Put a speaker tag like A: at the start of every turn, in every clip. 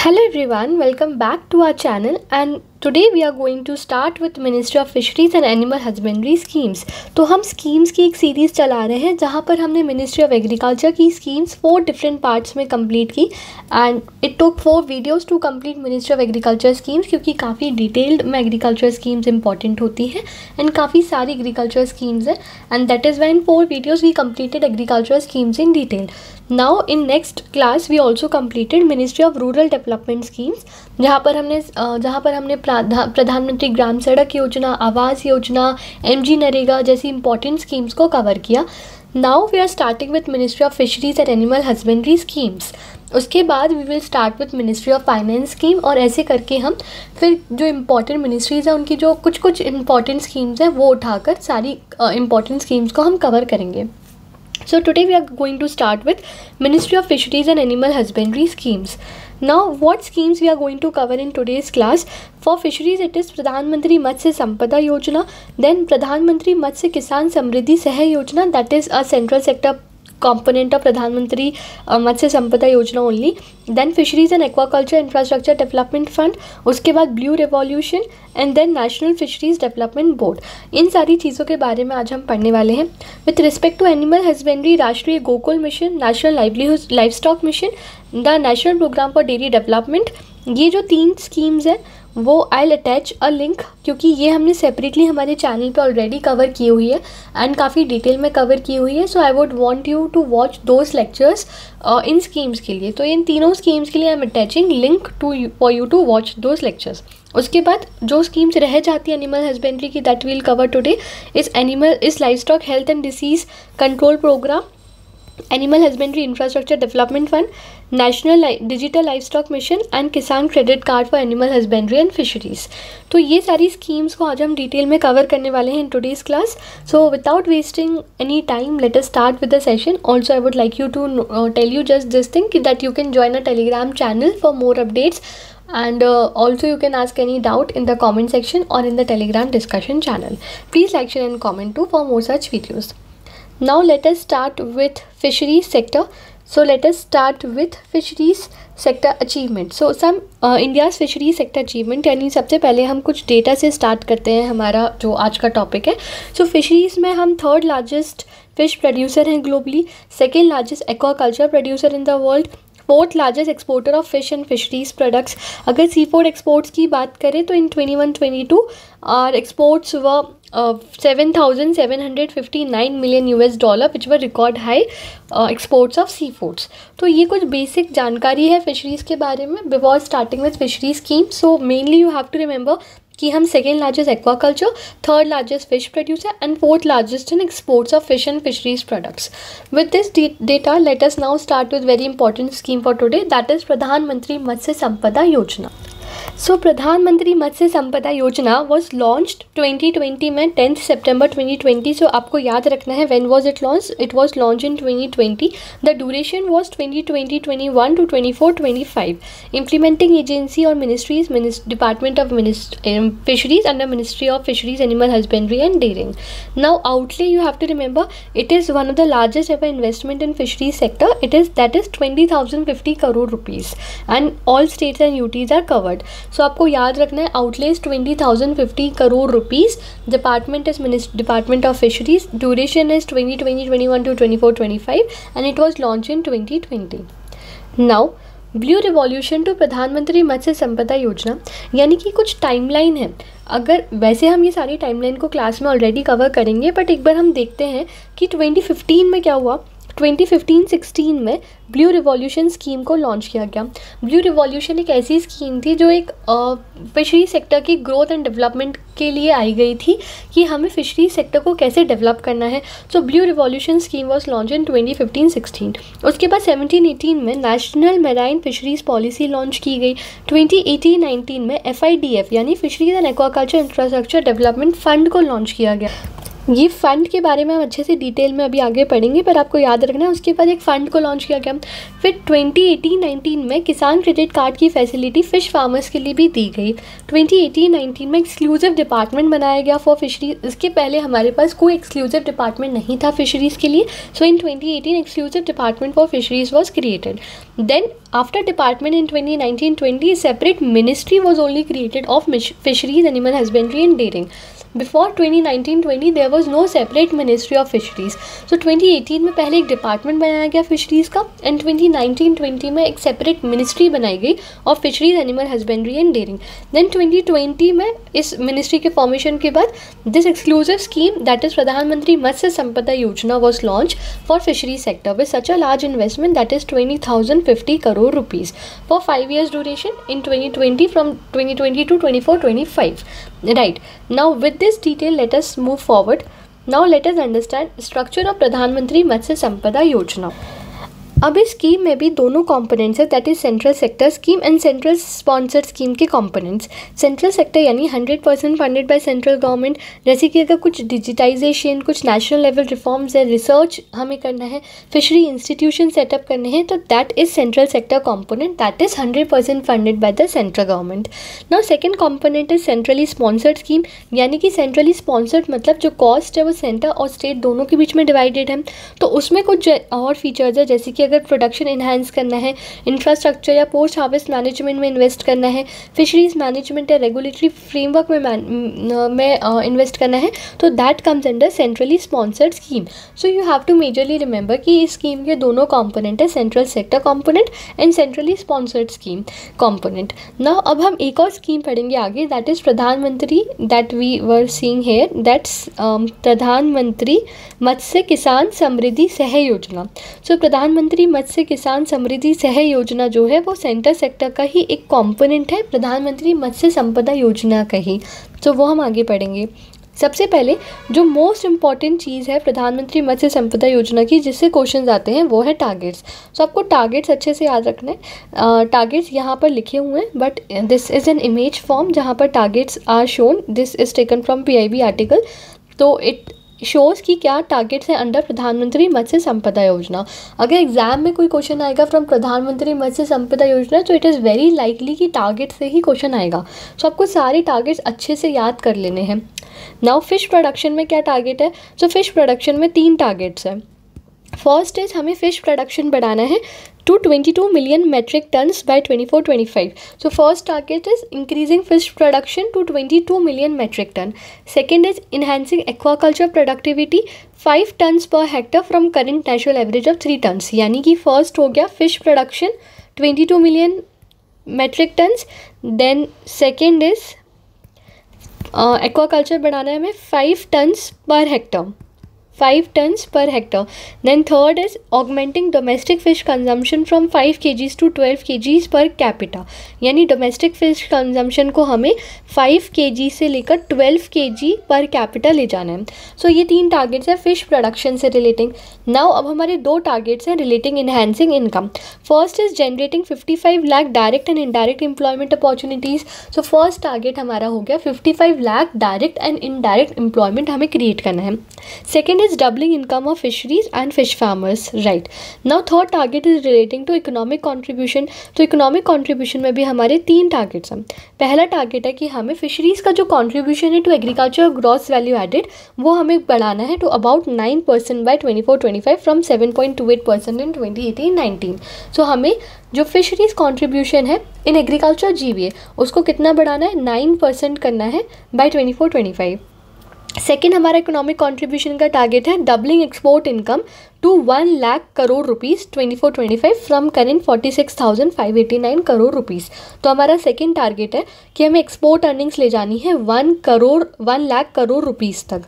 A: Hello everyone, welcome back to our channel and today we are going to start with Ministry of Fisheries and Animal Husbandry schemes। तो हम schemes की एक series चला रहे हैं जहाँ पर हमने मिनिस्ट्री ऑफ एग्रीकल्चर की स्कीम्स 4 डिफरेंट पार्ट्स में कंप्लीट की and it took 4 videos to complete ministry of agriculture schemes क्योंकि काफ़ी डिटेल्ड में एग्रीकल्चर स्कीम्स इंपॉर्टेंट होती है एंड काफ़ी सारी एग्रीकल्चर स्कीम्स है and that is why in 4 videos we completed agriculture schemes in detail. Now in next class we also completed Ministry of Rural Development schemes जहाँ पर हमने प्रधानमंत्री ग्राम सड़क योजना, आवास योजना, MG नरेगा जैसी इंपॉर्टेंट स्कीम्स को कवर किया। Now we are starting with Ministry of Fisheries and Animal Husbandry schemes। उसके बाद we will start with ministry of finance scheme और ऐसे करके हम फिर जो इम्पॉर्टेंट मिनिस्ट्रीज़ हैं उनकी जो कुछ इम्पॉर्टेंट स्कीम्स हैं वो उठाकर सारी इम्पॉर्टेंट स्कीम्स को हम कवर करेंगे। So today we are going to start with Ministry of Fisheries and Animal Husbandry schemes. Now what schemes we are going to cover in today's class? For fisheries it is Pradhan Mantri Matsya Sampada Yojana, then Pradhan Mantri Matsya Kisan Samriddhi Sah Yojana, that is a central sector component of Pradhan Mantri Matsya Sampada Yojana only. Then Fisheries and Aquaculture Infrastructure Development Fund, उसके बाद Blue Revolution and then National Fisheries Development Board। इन सारी चीज़ों के बारे में आज हम पढ़ने वाले हैं। With respect to Animal Husbandry, Rashtriya Gokul mission, national livelihood livestock mission, the national programme for dairy development, ये जो 3 स्कीम्स हैं वो आई अटैच अ लिंक क्योंकि ये हमने सेपरेटली हमारे चैनल पे ऑलरेडी कवर की हुई है एंड काफ़ी डिटेल में कवर की हुई है। So I would want you to watch those lectures इन स्कीम्स के लिए। तो इन तीनों स्कीम्स के लिए I am attaching link to for you to watch those lectures. उसके बाद जो स्कीम्स रह जाती है एनिमल हस्बेंड्री की दैट विल कवर टुडे इस livestock health and disease control programme, animal husbandry infrastructure development fund, national digital livestock mission and Kisan credit card for animal husbandry and fisheries. तो ये सारी स्कीम्स को आज हम डिटेल में cover करने वाले हैं in today's class. So without wasting any time let us start with the session. Also I would like you to tell you just this thing that you can join a Telegram channel for more updates and also you can ask any doubt in the comment section or in the telegram discussion channel. Please like, share and comment too for more such videos. Now let us start with fisheries sector. So let us start with fisheries sector achievement. So some India's fisheries sector achievement, यानी सबसे पहले हम कुछ data से start करते हैं हमारा जो आज का टॉपिक है। सो फिशरीज़ में हम 3rd लार्जेस्ट फिश प्रोड्यूसर हैं globally, 2nd largest aquaculture producer in the world, 4th largest exporter of fish and fisheries products. अगर सी फूड एक्सपोर्ट्स की बात करें तो इन 21-22 आर एक्सपोर्ट्स व $7,759 million which were record high exports of sea foods. तो ये कुछ बेसिक जानकारी है फिशरीज़ के बारे में before starting with fisheries scheme. So mainly you have to remember कि हम 2nd largest aquaculture, 3rd largest fish producer and 4th largest in exports of fish and fisheries products. With this data let us now start with very important scheme for today that is Pradhan Mantri मत्स्य संपदा योजना। सो प्रधानमंत्री मत्स्य संपदा Yojana was launched 2020 में 10 सितंबर 2020। सो आपको याद रखना है when was it launch, it was launch in 2020। The duration was 2020-21 to 24-25। Implementing agency और ministries department of fisheries under ministry of fisheries animal husbandry and dairying. Now outlay you have to remember it is one of the largest ever investment in fisheries sector. It is 20,050 crore rupees and all states and UTs are covered. So आपको याद रखना है outlays 20,050 crore rupees, department is department of fisheries, duration is 2020-21 to 24-25 and it was launch in 2020। Now blue revolution to Pradhan Mantri मत्स्य संपदा योजना, यानी कि कुछ timeline है। अगर वैसे हम ये सारी टाइमलाइन को क्लास में ऑलरेडी कवर करेंगे बट एक बार हम देखते हैं कि 2015 में क्या हुआ। 2015-16 में ब्लू रिवॉल्यूशन स्कीम को लॉन्च किया गया। ब्लू रिवॉल्यूशन एक ऐसी स्कीम थी जो एक फिशरी सेक्टर की ग्रोथ एंड डेवलपमेंट के लिए आई गई थी कि हमें फिशरी सेक्टर को कैसे डेवलप करना है। सो blue revolution scheme was launch इन 2015-16। उसके बाद 17-18 में national marine fisheries policy launch की गई। 2018-19 में FIDF यानी fisheries and aquaculture infrastructure development fund को लॉन्च किया गया। ये फ़ंड के बारे में हम अच्छे से डिटेल में अभी आगे पढ़ेंगे पर आपको याद रखना है उसके बाद एक फ़ंड को लॉन्च किया गया। फिर 2018-19 में किसान क्रेडिट कार्ड की फैसिलिटी फ़िश फार्मर्स के लिए भी दी गई। 2018-19 में एक्सक्लूसिव डिपार्टमेंट बनाया गया फॉर फिशरीज। इसके पहले हमारे पास कोई एक्सक्लूसिव डिपार्टमेंट नहीं था फिशरीज़ के लिए। So in 2018 exclusive department for fisheries was created. Then after department in 2019-20, a separate ministry was only created of fisheries, animal husbandry and dairying. Before 2019-20 there was no separate ministry of fisheries. So 2018 में पहले एक department बनाया गया fisheries का, and 2019-20 में एक separate ministry बनाई गई of fisheries, animal husbandry and dairying. Then 2020 में इस मिनिस्ट्री के फॉर्मेशन के बाद this exclusive scheme that is Pradhan Mantri मत्स्य संपदा Yojana was launch for fishery sector with such a large investment that is 20,050 crore rupees for 5 years duration in 2020 from 2020 to 24-25. Right, now with this detail let us move forward. Now let us understand structure of Pradhan Mantri Matsya Sampada Yojana. अब इस scheme में भी दोनों components है, that is central sector scheme and central sponsored scheme के components. Central sector यानी 100% funded by central government, जैसे कि अगर कुछ डिजिटाइजेशन, कुछ नेशनल लेवल रिफॉर्म्स है, रिसर्च हमें करना है, फिशरी इंस्टीट्यूशन सेटअप करने हैं, तो that is central sector component, that is 100% funded by the central government. Now second component is centrally sponsored scheme, यानी कि सेंट्रली स्पॉन्सर्ड मतलब जो कॉस्ट है वो सेंटर और स्टेट दोनों के बीच में डिवाइडेड है. तो उसमें कुछ और फीचर्स है, जैसे कि अगर प्रोडक्शन इन्हांस करना है, इंफ्रास्ट्रक्चर या पोस्ट हार्वेस्ट मैनेजमेंट में इन्वेस्ट करना है, फिशरीज मैनेजमेंट या रेगुलेटरी फ्रेमवर्क में इन्वेस्ट करना है, तो that comes under centrally sponsored scheme. So you have to majorly remember कि इस स्कीम के दोनों कंपोनेंट है, central sector component and centrally sponsored scheme component. Now अब हम एक और स्कीम पढ़ेंगे आगे, that is Pradhan Mantri, that we were seeing here, that's Pradhan Mantri Matsya किसान समृद्धि सह योजना. सो प्रधानमंत्री मत्स्य किसान समृद्धि सह योजना जो है वो सेंटर सेक्टर का ही एक कंपोनेंट है प्रधानमंत्री मत्स्य संपदा योजना का ही. तो वो हम आगे पढ़ेंगे. सबसे पहले जो मोस्ट इम्पॉर्टेंट चीज़ है प्रधानमंत्री मत्स्य संपदा योजना की, जिससे क्वेश्चन आते हैं, वो है टारगेट्स. सो आपको टारगेट्स अच्छे से याद रखना है. टारगेट्स यहाँ पर लिखे हुए हैं, but this is an image form जहाँ पर targets are shown. This is taken from PIB article. तो इट शोज़ की क्या टारगेट्स हैं अंडर प्रधानमंत्री मत्स्य संपदा योजना. अगर एग्जाम में कोई क्वेश्चन आएगा फ्रॉम प्रधानमंत्री मत्स्य संपदा योजना, तो इट इज़ वेरी लाइकली कि टारगेट से ही क्वेश्चन आएगा. सो आपको सारे टारगेट्स अच्छे से याद कर लेने हैं. नाउ फिश प्रोडक्शन में क्या टारगेट है. सो फिश प्रोडक्शन में 3 टारगेट्स हैं. फर्स्ट इज हमें फ़िश प्रोडक्शन बढ़ाना है to 22 million metric tons by 24-25. So first target is increasing fish production to 22 million metric ton. Second is enhancing aquaculture productivity 5 tons per hectare from current national average of 3 tons. यानी कि first हो गया fish production 22 million metric tons. Then second is aquaculture बढ़ाना है हमें 5 tons per hectare. 5 tons per hectare. Then third is augmenting domestic fish consumption from 5 kgs to 12 kgs per capita. यानी domestic fish consumption को हमें 5 kg से लेकर 12 kg per capita ले जाना है. So ये 3 टारगेट्स हैं फिश प्रोडक्शन से रिलेटिंग. नाउ अब हमारे 2 टारगेट्स हैं relating enhancing income. First is generating 55 lakh direct and indirect employment opportunities. So first target हमारा हो गया 55 lakh direct and indirect employment हमें क्रिएट करना है. Second is doubling income of fisheries and fish farmers. Right, now third target is relating to economic contribution. तो economic contribution में भी हमारे 3 टारगेट्स हैं. पहला टारगेट है कि हमें फिशरीज़ का जो कंट्रीब्यूशन है to agriculture gross value added वो हमें बढ़ाना है to about 9% by 24-25 from 7.28% in 2018-19. So हमें जो फिशरीज़ कंट्रीब्यूशन है इन एग्रीकल्चर GVA उसको कितना बढ़ाना है, 9% करना है बाय 24-25. सेकेंड हमारा इकोनॉमिक कंट्रीब्यूशन का टारगेट है doubling export income to 1 lakh crore rupees 24-25 from current 46,589 crore rupees. तो हमारा सेकेंड टारगेट है कि हमें एक्सपोर्ट अर्निंग्स ले जानी है 1 लाख करोड़ रुपीज़ तक.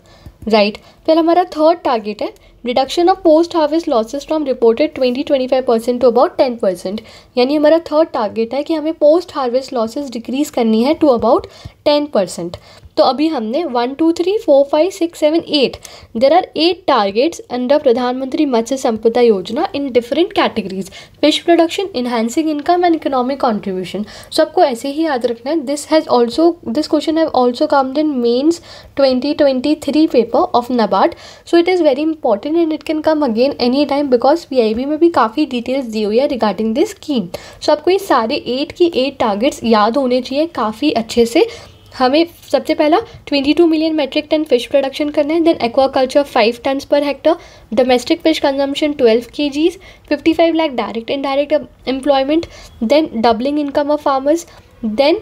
A: राइट, फिर हमारा थर्ड टारगेट है reduction of post harvest losses from reported 20-25% to about 10%. यानी हमारा थर्ड टारगेट है कि हमें पोस्ट हार्वेस्ट लॉसेस डिक्रीज करनी है टू अबाउट 10%. तो अभी हमने 1 2 3 4 5 6 7 8 there are 8 targets under Pradhan Mantri मत्स्य संपदा योजना in different categories: fish production, enhancing income and economic contribution. So आपको ऐसे ही याद रखना है. This question have also comed in mains 2023 paper of NABARD. So it is very important and it can come again any time because PIB में भी काफ़ी details दी हुई है रिगार्डिंग दिस स्कीम. सो आपको ये सारे 8 की 8 टारगेट्स याद होने चाहिए काफ़ी अच्छे से. हमें सबसे पहला 22 million metric tonne fish production करना है, then aquaculture 5 tonnes per hectare, domestic fish consumption 12 kgs, 55 lakh direct indirect employment, then doubling income of farmers, then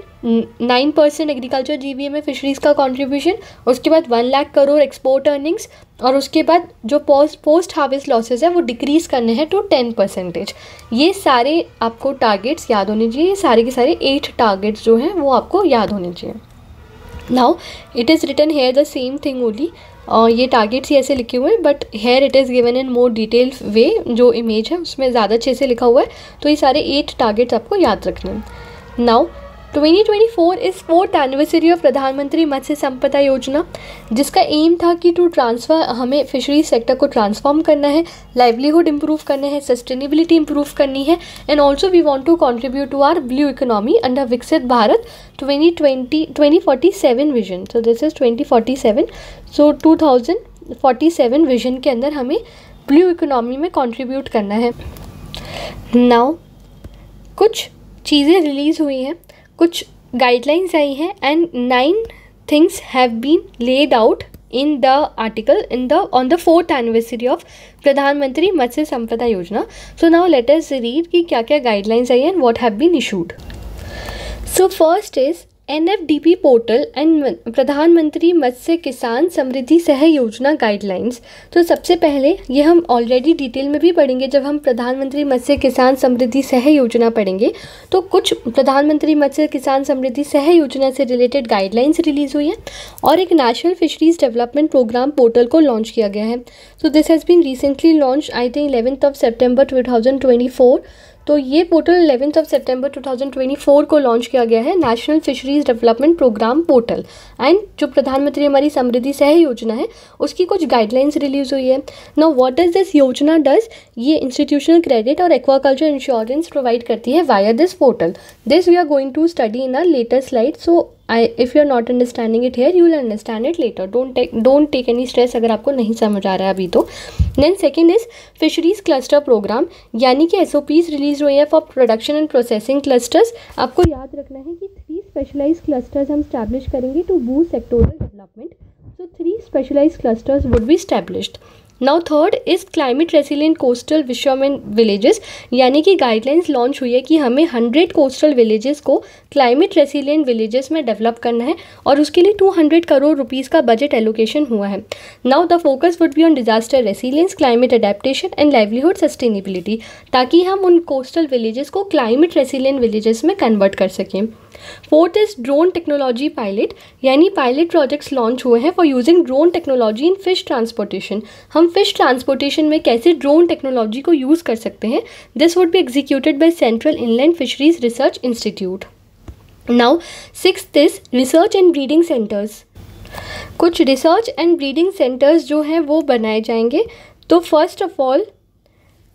A: 9% agriculture GVA में फिशरीज़ का कंट्रीब्यूशन, उसके बाद 1 लाख करोड़ एक्सपोर्ट अर्निंग्स, और उसके बाद जो पोस्ट हार्वेस्ट लॉसेस है वो डिक्रीज़ करने हैं टू 10%। ये सारे आपको टारगेट्स याद होने चाहिए, ये सारे के सारे 8 टारगेट्स जो हैं वो आपको याद होने चाहिए। Now it is written here the same thing only, और ये टारगेट्स ही ऐसे लिखे हुए हैं, but here it is given in more detail way, जो इमेज है उसमें ज़्यादा अच्छे से लिखा हुआ है। तो ये सारे 8 टारगेट्स आपको याद रखने हैं। Now 2024 is 4th anniversary of Pradhan Mantri मत्स्य संपदा योजना, जिसका एम था कि टू ट्रांसफ़र हमें फिशरी सेक्टर को ट्रांसफॉर्म करना है, लाइवलीहुड इंप्रूव करना है, सस्टेनेबिलिटी इंप्रूव करनी है, and also we want to contribute to our blue economy under Viksit Bharat 2047 vision. So this is 2047, so 2047 vision के अंदर हमें ब्लू इकोनॉमी में कंट्रीब्यूट करना है। नाउ कुछ चीज़ें रिलीज़ हुई हैं, कुछ गाइडलाइंस आई हैं, and 9 things have been laid out in the article on the 4th anniversary of Pradhan Mantri मत्स्य संपदा Yojana. So now let us read कि क्या क्या गाइडलाइंस आई and what have been issued. So first is NFDP portal and Pradhan Mantri Matsya किसान समृद्धि सह योजना guidelines. तो सबसे पहले ये हम ऑलरेडी डिटेल में भी पढ़ेंगे जब हम प्रधानमंत्री मत्स्य किसान समृद्धि सह योजना पढ़ेंगे। तो कुछ प्रधानमंत्री मत्स्य किसान समृद्धि सह योजना से रिलेटेड गाइडलाइंस रिलीज़ हुई हैं, और एक national fisheries development programme portal को लॉन्च किया गया है। So this has been recently launch, I think 11 सितंबर 2024। तो ये पोर्टल 11 सितंबर 2024 को लॉन्च किया गया है, national fisheries development programme portal. And जो प्रधानमंत्री हमारी समृद्धि सह योजना है उसकी कुछ गाइडलाइंस रिलीज हुई है। Now what does this Yojana does, ये इंस्टीट्यूशनल क्रेडिट और एक्वाकल्चर इंश्योरेंस प्रोवाइड करती है via this portal. This we are going to study in our later slide, so if you are not understanding it here, you will understand it later. Don't take any stress अगर आपको नहीं समझ आ रहा है अभी तो। Then second is fisheries cluster programme, यानी कि SOPs रिलीज हुई है for production and processing clusters. आपको याद रखना है कि 3 स्पेशलाइज क्लस्टर्स हम स्टैब्लिश करेंगे to boost sectoral development. So 3 specialized clusters would be established. Now third is climate resilient coastal fishermen villages, यानी कि गाइडलाइंस लॉन्च हुई है कि हमें 100 कोस्टल विलेजेस को क्लाइमेट रेसिलियंट विलेजेस में डेवलप करना है, और उसके लिए 200 करोड़ रुपीज़ का बजट एलोकेशन हुआ है। Now the focus would be on disaster resilience, climate adaptation and livelihood sustainability, ताकि हम उन कोस्टल विलेजेस को क्लाइमेट रेसिलियंट विलेजेस में कन्वर्ट कर सकें। Fourth is drone technology pilot, यानी पायलट प्रोजेक्ट्स लॉन्च हुए हैं for using drone technology in fish transportation. हम फिश ट्रांसपोर्टेशन में कैसे ड्रोन टेक्नोलॉजी को यूज़ कर सकते हैं। This would be executed by central inland fisheries research institute. Now sixth is research and breeding centres. कुछ रिसर्च एंड ब्रीडिंग सेंटर्स जो हैं वो बनाए जाएंगे। तो first of all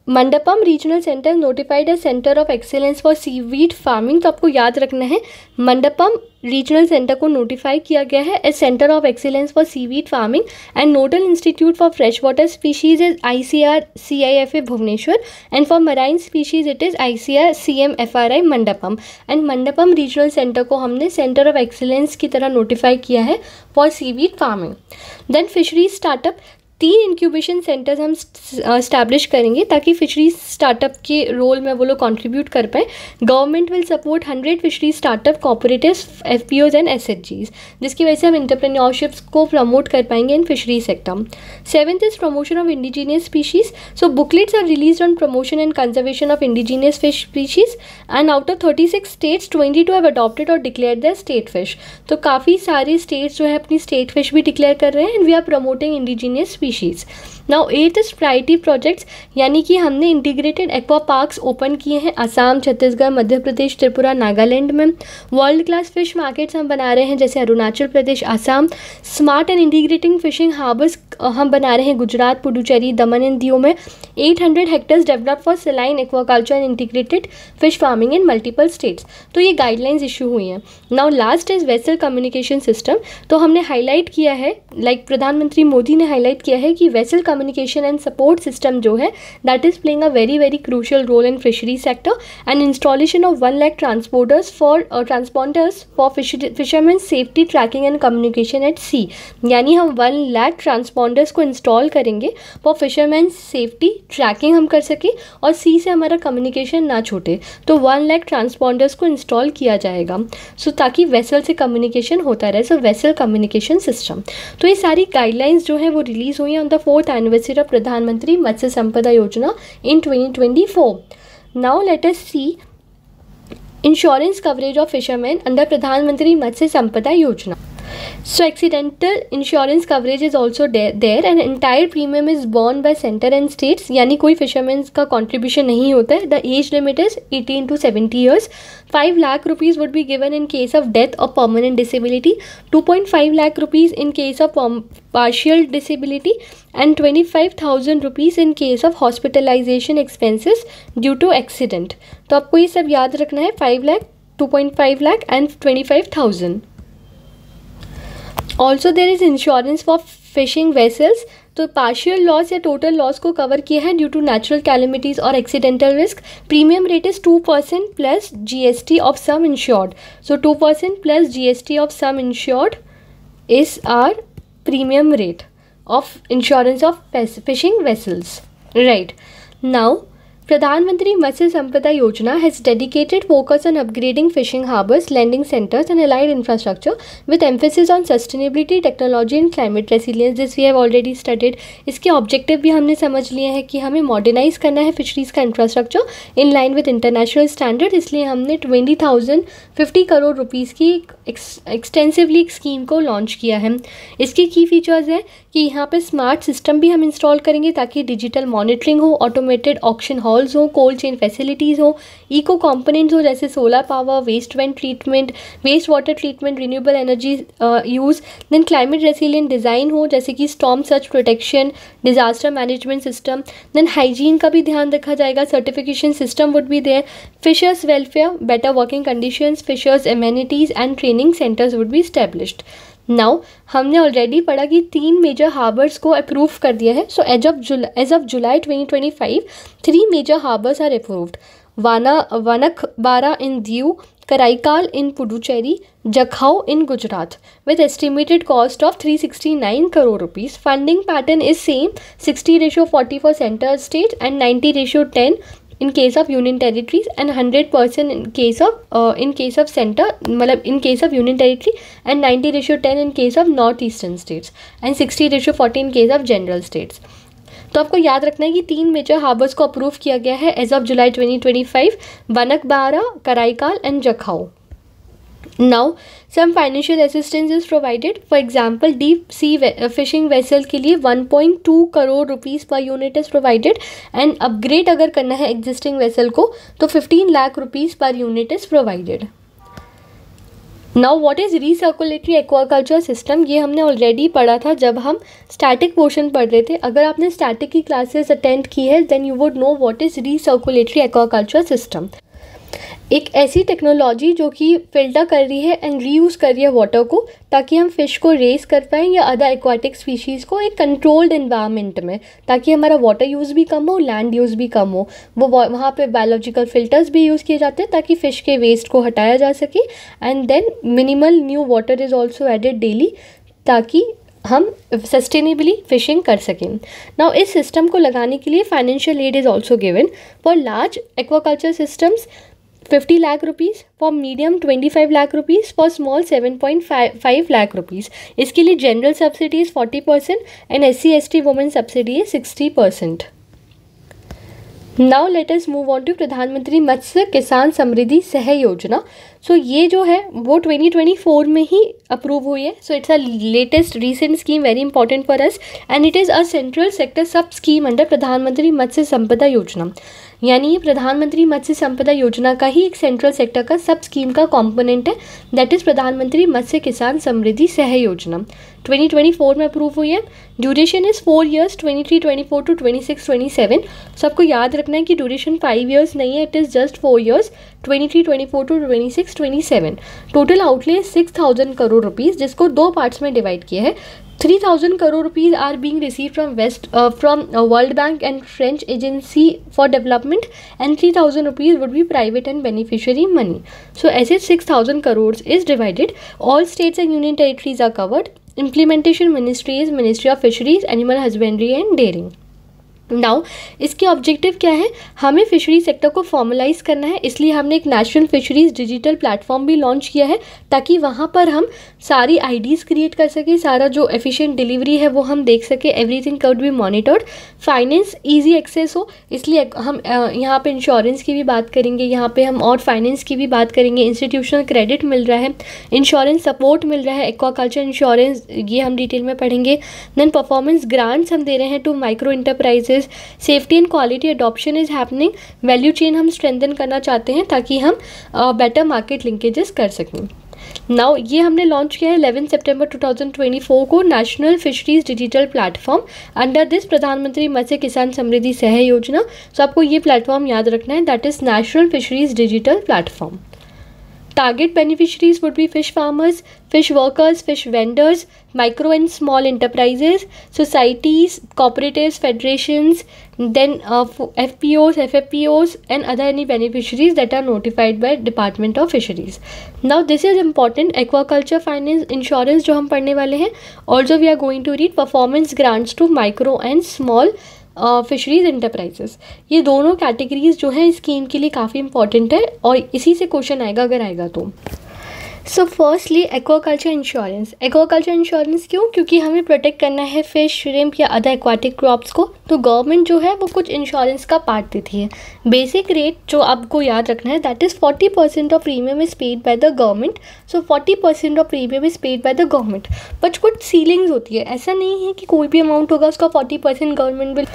A: Mandapam regional centre notified as centre of excellence for seaweed farming. तो आपको याद रखना है मंडपम रीजनल सेंटर को नोटिफाई किया गया है as centre of excellence for seaweed farming, and nodal institute for fresh water species is ICR CIFA Bhubaneswar, and for marine species it is ICR CMFRI Mandapam. And Mandapam regional centre को हमने centre of excellence की तरह notify किया है for seaweed farming. Then fisheries startup, 3 incubation centres हम establish करेंगे ताकि fisheries startup के रोल में वो लोग कंट्रीब्यूट कर पाए। Government will support 100 fisheries startup cooperatives, FPOs and SHGs, जिसकी वजह से हम एंटरप्रेन्योरशिप्स को प्रमोट कर पाएंगे in fishery sector. 7th is promotion of indigenous species. So booklets are release on promotion and conservation of indigenous fish species, and out of 36 states 22 have adopted और declare the state fish. तो काफ़ी सारे states जो है अपनी state fish भी declare कर रहे हैं, and we are promoting indigenous species. Now 8th is priority projects, यानी कि हमने इंटीग्रेटेड एक्वा पार्क्स ओपन किए हैं असम, छत्तीसगढ़, मध्य प्रदेश, त्रिपुरा, नागालैंड में। वर्ल्ड क्लास फिश मार्केट्स हम बना रहे हैं जैसे Arunachal Pradesh, Assam. Smart and integrating fishing harbours हम बना रहे हैं गुजरात, पुडुचेरी, दमन एंड दीव में। 800 hectares develop for सेलाइन aquaculture and integrated fish farming in multiple states. तो ये गाइडलाइंस इशू हुई हैं। Now last is vessel communication system. तो हमने हाईलाइट किया है, लाइक प्रधानमंत्री मोदी ने हाईलाइट किया है कि vessel communication and support system जो है that is playing a very very crucial role in fishery sector and installation of 1 lakh transponders for fisherman safety tracking and communication at sea. यानी हम 1 लाख ट्रांसपोंडर्स को इंस्टॉल करेंगे for fisherman safety tracking हम कर सकें और सी से हमारा कम्युनिकेशन ना छूटे, तो 1 लाख ट्रांसपोंडर्स को इंस्टॉल किया जाएगा सो ताकि वेसल से कम्युनिकेशन होता रहे, सो वेसल कम्युनिकेशन सिस्टम। तो ये सारी गाइडलाइंस जो है वो रिलीज़ हुई हैं on the 4th anniversary of Pradhan Mantri मत्स्य संपदा योजना in 2024। Now let us see insurance coverage of fisherman under Pradhan Mantri मत्स्य संपदा योजना। So accidental insurance coverage is also there and entire premium is borne by center and states, यानी कोई fisherman का contribution नहीं होता है। The age limit is 18 to 70 years. 5 lakh rupees would be given in case of death or permanent disability, 2.5 lakh rupees in case of partial disability and 25,000 rupees in case of hospitalization expenses due to accident। तो आपको ये सब याद रखना है, 5 lakh, 2.5 lakh and 25,000। Also there is insurance for fishing vessels. तो partial loss या total loss को कवर किया है ड्यू टू नेचुरल कैलेमिटीज़ और accidental risk. Premium rate is 2% plus GST of sum insured. So 2% plus GST of sum insured is our premium rate of insurance of fishing vessels, right. Now Pradhan Mantri मत्स्य संपदा योजना has dedicated focus on upgrading fishing harbors, landing centers and allied infrastructure with emphasis on sustainability, technology and climate resilience. This we have already studied. इसके objective भी हमने समझ लिए हैं कि हमें मॉडर्नाइज करना है फिशरीज़ का infrastructure in line with international standard. इसलिए हमने 20,050 करोड़ रुपीज़ की एक्सटेंसिवली एक स्कीम को लॉन्च किया है। इसके की फीचर्स हैं कि यहाँ पे स्मार्ट सिस्टम भी हम इंस्टॉल करेंगे ताकि डिजिटल मॉनिटरिंग हो, ऑटोमेटेड ऑक्शन हॉल्स हो, कोल्ड चेन फैसिलिटीज़ हो, इको कंपोनेंट्स हो जैसे solar power, waste water treatment, renewable energy use, then climate resilient design हो जैसे कि storm surge protection, disaster management system, then hygiene का भी ध्यान रखा जाएगा, certification system would be there, fishers welfare, better working conditions, fishers amenities and training centres would be established. Now हमने already पढ़ा कि 3 मेजर हार्बर्स को अप्रूव कर दिया है। So as of July 2025 3 major harbours are approved. Vanakbara in Diu, Karaikal in Puducherry, Jakhau in Gujarat with estimated cost of 369 crore rupees. Funding pattern is same, 60:40 for center state and 90:10 in case of union territories and 100% in case of center, मतलब in case of union territory and 90:10 in case of northeastern states and 60:40 in case of general states. तो आपको याद रखना है कि 3 major harbours को approve किया गया है as of July 2025, Vanakbara, Karaikal and Jakhau. Now some financial assistance is provided. For example deep sea fishing vessel के लिए 1.2 crore rupees per unit is provided and upgrade अगर करना है एग्जिस्टिंग वेसल को तो 15 lakh rupees per unit is provided. Now what is recirculatory aquaculture system, ये हमने already पढ़ा था जब हम स्टैटिक पोर्शन पढ़ रहे थे. अगर आपने स्टैटिक की क्लासेस अटेंड की है then you would know what is recirculatory aquaculture system. एक ऐसी टेक्नोलॉजी जो कि फिल्टर कर रही है एंड रीयूज़ कर रही है वाटर को ताकि हम फिश को रेस कर पाएँ या अदर एक्वाटिक स्पीशीज़ को एक कंट्रोल्ड इन्वायरमेंट में, ताकि हमारा वाटर यूज़ भी कम हो, लैंड यूज़ भी कम हो. वो वहाँ पे बायोलॉजिकल फिल्टर्स भी यूज़ किए जाते हैं ताकि फ़िश के वेस्ट को हटाया जा सके. And then minimal new water is also added daily ताकि हम सस्टेनेबली फिशिंग कर सकें. नाउ इस सिस्टम को लगाने के लिए financial aid is also given. For large aquaculture systems 50 lakh rupees, for medium 25 lakh rupees, for small 7.5 lakh rupees. इसके लिए general subsidy is 40% and SC/ST women subsidy है 60%. Now let us move on to Pradhan Mantri Matsya किसान समृद्धि सह योजना. सो ये जो है वो 2024 में ही अप्रूव हुई है. So it's a latest recent scheme, very important for us and it is a central sector सब स्कीम अंडर प्रधानमंत्री मत्स्य संपदा योजना. यानी ये प्रधानमंत्री मत्स्य संपदा योजना का ही एक सेंट्रल सेक्टर का सब स्कीम का कॉम्पोनेंट है, दैट इज़ प्रधानमंत्री मत्स्य किसान समृद्धि सह योजना. 2024 में अप्रूव हुई है। Duration is 4 years 23-24 to 26-27। सबको याद रखना है कि ड्यूरेशन 5 years नहीं है, it is just 4 years 23-24 to 26-27। Total outlay 6,000 crore rupees, जिसको दो पार्ट्स में डिवाइड किया है। 3,000 crore rupees are being received from World Bank and French Agency for Development, and 3,000 rupees would be private and beneficiary money. So as if 6,000 crores is divided, all states and union territories are covered. Implementation ministry is Ministry of Fisheries, Animal Husbandry and Dairying. Now इसके objective क्या है, हमें fishery sector को formalise करना है, इसलिए हमने एक नेशनल फिशरीज डिजिटल प्लेटफॉर्म भी लॉन्च किया है, ताकि वहाँ पर हम सारी आईडीज़ क्रिएट कर सकें, सारा जो एफिशिएंट डिलीवरी है वो हम देख सकें, everything could be monitored, finance easy access हो। इसलिए हम यहाँ पे इंश्योरेंस की भी बात करेंगे, यहाँ पे हम और फाइनेंस की भी बात करेंगे। इंस्टीट्यूशनल क्रेडिट मिल रहा है, इंश्योरेंस सपोर्ट मिल रहा है, एक्वाकल्चर इंश्योरेंस, ये हम डिटेल में पढ़ेंगे। देन परफॉर्मेंस ग्रांट्स हम दे रहे हैं to micro enterprises. Safety and quality adoption is happening, value chain हम स्ट्रेंथन करना चाहते हैं ताकि हम बेटर मार्केट लिंकेजेस कर सकें। नाउ ये हमने लॉन्च किया है 11 सितंबर 2024 को, national fisheries digital platform. Under this प्रधानमंत्री मत्स्य किसान समृद्धि सह योजना। सो आपको ये प्लेटफॉर्म याद रखना है, that is national fisheries digital platform. Target beneficiaries would be fish farmers, fish workers, fish vendors, micro and small enterprises, societies, cooperatives, federations, then FPOs, FFPOs and other any beneficiaries that are notified by Department of Fisheries. Now this is important, aquaculture finance insurance जो हम पढ़ने वाले हैं। Also we are going to read performance grants to micro and small fisheries enterprises. ये दोनों categories जो हैं scheme के लिए काफ़ी इंपॉर्टेंट है और इसी से क्वेश्चन आएगा अगर आएगा तो। So firstly aquaculture insurance. Aquaculture insurance क्यों? क्योंकि हमें प्रोटेक्ट करना है फिश, श्रिम्प या अदर एक्वाटिक क्रॉप्स को, तो गवर्नमेंट जो है वो कुछ इंश्योरेंस का पार्ट देती है। बेसिक रेट जो आपको याद रखना है, that is 40% of premium is paid by the government. So 40% of premium is paid by the government, but कुछ सीलिंग्स होती है, ऐसा नहीं है कि कोई भी अमाउंट होगा उसका 40% गवर्नमेंट विल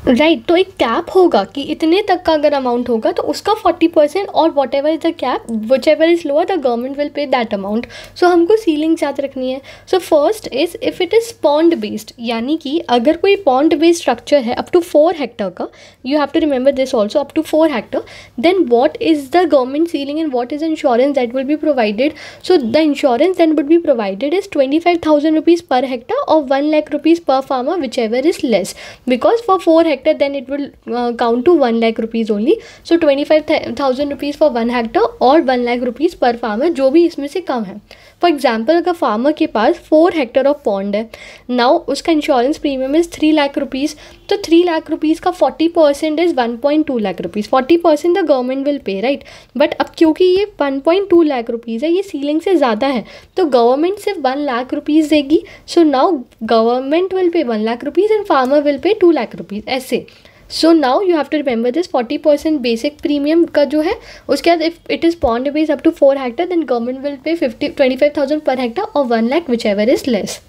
A: राइट। तो एक कैप होगा कि इतने तक का अगर अमाउंट होगा तो उसका 40% और whatever is the cap, which ever is lower the government will pay that amount. So हमको सीलिंग याद रखनी है। So first is if it is pond based, यानी कि अगर कोई पॉन्ड बेस्ड स्ट्रक्चर है अप टू 4 हेक्टर का, you have to remember this also, up to 4 hectare, then what is the government ceiling and what is insurance that will be provided. So the insurance then would be provided is 25,000 rupees per hectare और 1 lakh rupees per farmer, which ever is less, because for 4 hectare then it will count to 1 lakh rupees only. So 25,000 rupees for 1 hectare और 1 lakh rupees per farmer, जो भी इसमें से कम है। For example अगर farmer के पास 4 Hector of pond है, now उसका insurance premium is 3 lakh rupees, तो 3 लाख रुपीज़ का 40% is 1.2 lakh rupees. 40% the government will पे, राइट। बट अब क्योंकि ये 1.2 लाख रुपीज़ है, ये सीलिंग से ज़्यादा है, तो गवर्नमेंट सिर्फ 1 लाख रुपीज़ देगी। So now government will pay 1 lakh rupees and farmer will pay 2 lakh rupees, ऐसे। So now you have to remember this 40% basic premium का जो है, उसके बाद if it is pond base up to 4 hectare then government will pay 25,000 per hectare और 1 lakh which ever is less.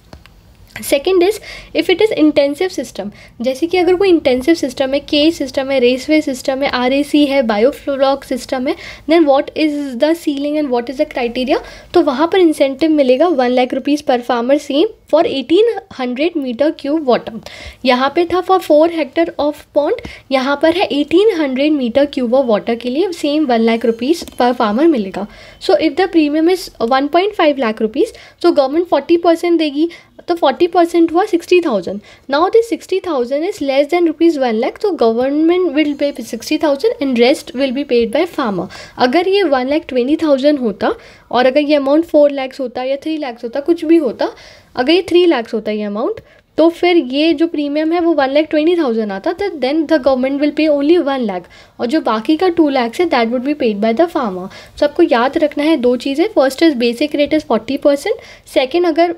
A: Second is if it is intensive system, जैसे कि अगर कोई इंटेंसिव सिस्टम है, के सिस्टम है, रेसवे सिस्टम है, RAC है, बायोफ्लॉक सिस्टम है, then what is the ceiling and what is the criteria. तो वहाँ पर इंसेंटिव मिलेगा 1 lakh rupees per farmer, same for 1800 metre cube water. यहाँ पे था फॉर 4 हेक्टर ऑफ पॉन्ड, यहाँ पर है 1800 मीटर क्यूब ऑफ वाटर के लिए same 1 lakh rupees per farmer मिलेगा। So if the premium is 1.5 lakh rupees, तो गवर्नमेंट 40% देगी, तो 40% हुआ 60,000। Now this 60,000 is less than ₹1 lakh, तो government will pay 60,000 and rest will be paid by farmer. अगर ये 1,20,000 होता और अगर ये अमाउंट 4 लाख होता या 3 लाख होता, कुछ भी होता, अगर ये 3 लाख होता ये अमाउंट, तो फिर ये जो प्रीमियम है वो 1,20,000 आता, तो then the government will pay only 1 lakh, और जो बाकी का 2 लाख है that would be paid by the farmer. So आपको याद रखना है दो चीज़ें, first is basic rate is 40%, second अगर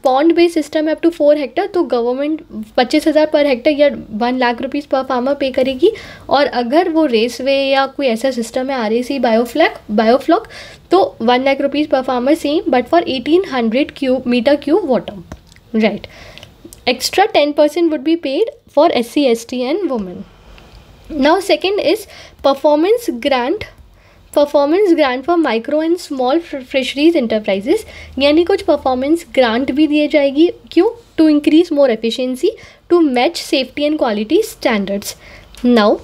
A: पॉन्ड बेस्ड सिस्टम है अप टू 4 हेक्टर तो गवर्नमेंट 25,000 पर हेक्टर या 1 लाख रुपीज़ पर फार्मर पे करेगी, और अगर वो रेसवे या कोई ऐसा सिस्टम है RAC बायोफ्लॉक तो 1 lakh rupees per farmer same, but for 1800 metre cube water, right. Extra 10% would be paid for SC, ST and women. Now second is performance grant performance grant for micro and small fisheries enterprises, यानी कुछ performance grant भी दिए जाएगी। क्यों? To increase more efficiency to match safety and quality standards. Now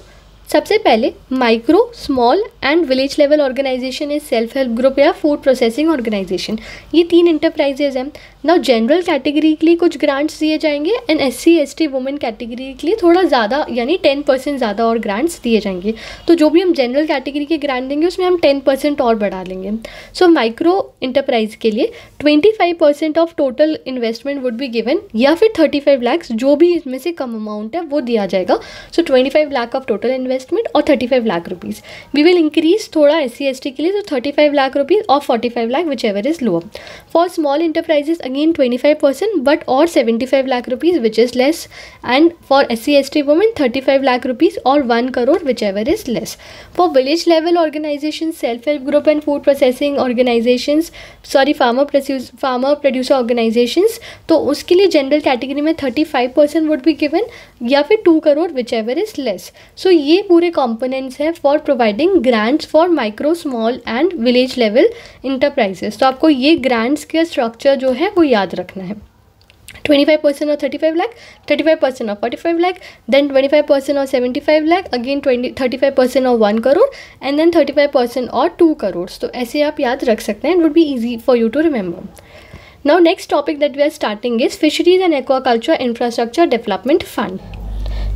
A: सबसे पहले micro, small and village level organisation is self help group या food processing organisation, ये 3 इंटरप्राइजेज हैं। नाउ जनरल कैटेगरी के लिए कुछ ग्रांट्स दिए जाएंगे एंड SC/ST वुमेन कैटेगरी के लिए थोड़ा ज़्यादा यानी 10% ज़्यादा और ग्रांट्स दिए जाएंगे। तो जो भी हम जनरल कैटेगरी के ग्रांट देंगे उसमें हम 10% और बढ़ा लेंगे। सो माइक्रो इंटरप्राइज के लिए 25% of total investment would be given, या फिर 35 लाख, जो भी इसमें से कम अमाउंट है वो दिया जाएगा। So 25 lakh of total investment और 35 lakh rupees. We will increase थोड़ा SC/ST के लिए, तो 35 लाख रुपीज़ और 45 lakh, which ever is lower. For small enterprises again 25% but or 75 lakh rupees which is less, and for SC/ST women 35 lakh rupees or 1 crore whichever is less. For village level organizations, self help group and food processing organizations, farmer producer organizations, तो उसके लिए general category में 35% would be given या फिर 2 crore whichever is less. So ये पूरे components हैं for providing grants for micro, small and village level enterprises. तो आपको ये grants के स्ट्रक्चर जो है वो याद रखना है। 25% और 35 लाख, 35% और 45 लाख, देन 25% और 75 लाख, अगेन 35% और 1 करोड़, एंड देन 35% और 2 करोड़। तो ऐसे आप याद रख सकते हैं, it would be easy for you to remember. Now next topic that we are starting is fisheries and aquaculture infrastructure development fund.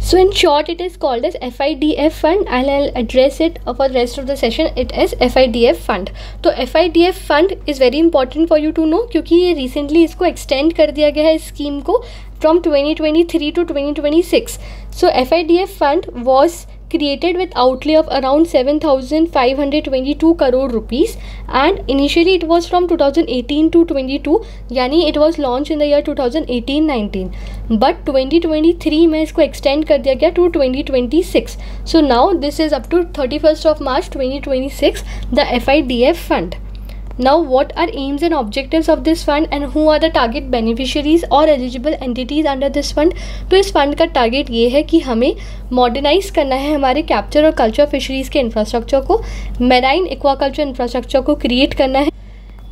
A: So in short, it is called as FIDF fund, and I'll address it for the rest of the session. It is FIDF fund. तो FIDF fund is very important for you to know, क्योंकि ये recently इसको extend कर दिया गया है इस scheme को from 2023 to 2026. So FIDF fund was created with outlay of around 7,522 crore rupees, and initially it was from 2018 to 22, यानी it was launched in the year 2018-19, but 2023 में इसको extend कर दिया गया to 2026. So now this is up to 31st of March 2026, the FIDF fund. Now what are aims and objectives of this fund and who are the target beneficiaries or eligible entities under this fund? तो इस fund का target ये है कि हमें modernise करना है हमारे कैप्चर और कल्चर फिशरीज़ के इंफ्रास्ट्रक्चर को, मैराइन एक्वाकल्चर इंफ्रास्ट्रक्चर को क्रिएट करना है,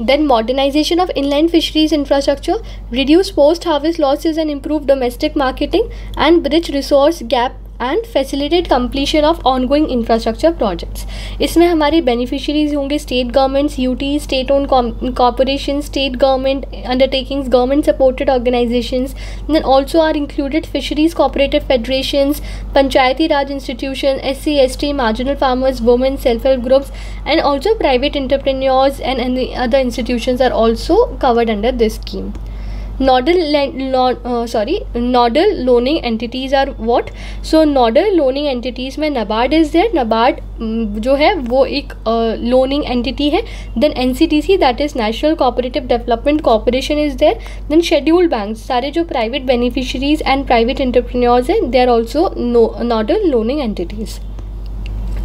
A: then modernization of inland fisheries infrastructure, reduce post harvest losses and improve domestic marketing, and bridge resource gap and facilitate completion of ongoing infrastructure projects. इसमें हमारे beneficiaries होंगे state governments, UT, state own corporation, state government undertakings, government supported organisations, then also are included fisheries cooperative federations, Panchayati Raj institution, SC/ST, marginal farmers, women, self-help groups, and also private entrepreneurs and other institutions are also covered under this scheme. Nodal loaning entities are what? So nodal loaning entities में NABARD is there. NABARD जो है वो एक loaning entity है. Then NCDC, that is National Cooperative Development Corporation is there. Then scheduled banks, सारे जो private beneficiaries and private entrepreneurs हैं, they are also nodal loaning entities.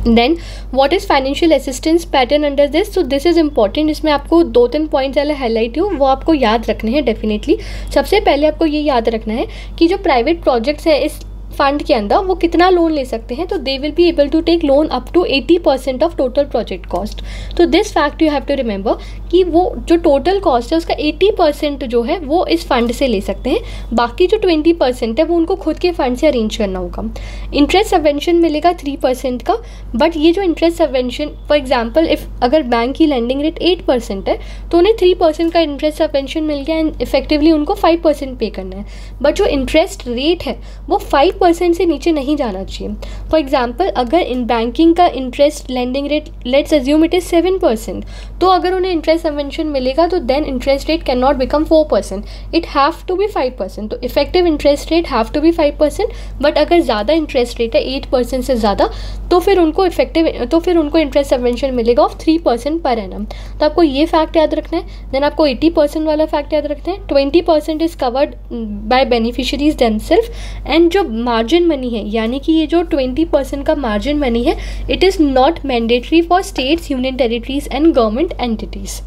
A: Then what is financial assistance pattern under this? So this is important. इसमें आपको 2-3 points वाले highlight हो वो आपको याद रखने हैं डेफिनेटली. सबसे पहले आपको ये याद रखना है कि जो प्राइवेट प्रोजेक्ट्स हैं इस फंड के अंदर वो कितना लोन ले सकते हैं. तो they will be able to take loan up to 80% of total project cost. तो this fact you have to remember कि वो जो टोटल कॉस्ट है उसका 80% जो है वो इस फंड से ले सकते हैं. बाकी जो 20% है वो उनको खुद के फंड से अरेंज करना होगा. इंटरेस्ट सबवेंशन मिलेगा 3% का. बट ये जो interest subvention, for example if अगर बैंक की लैंडिंग रेट 8% है तो उन्हें 3% का इंटरेस्ट सबवेंशन मिल गया एंड इफेक्टिवली उनको 5% पे करना है. बट जो इंटरेस्ट रेट है वो 5% से नीचे नहीं जाना चाहिए. फॉर एग्जाम्पल अगर इन बैंकिंग का interest lending rate let's assume it is 7%, तो अगर उन्हें इंटरेस्ट सबवेंशन मिलेगा तो then interest rate can not become 4%, it have to be 5%. तो effective interest rate have to be 5%. But अगर ज़्यादा इंटरेस्ट रेट है 8% से ज़्यादा तो फिर उनको इंटरेस्ट सबवेंशन मिलेगा ऑफ 3% पर एनम. तो आपको ये फैक्ट याद रखना है. देन आपको 80% वाला फैक्ट याद रखना है. 20% is covered by beneficiaries themselves, and जो मार्जिन मनी है यानी कि ये जो 20% का मार्जिन मनी है it is not mandatory for states, union territories and government entities.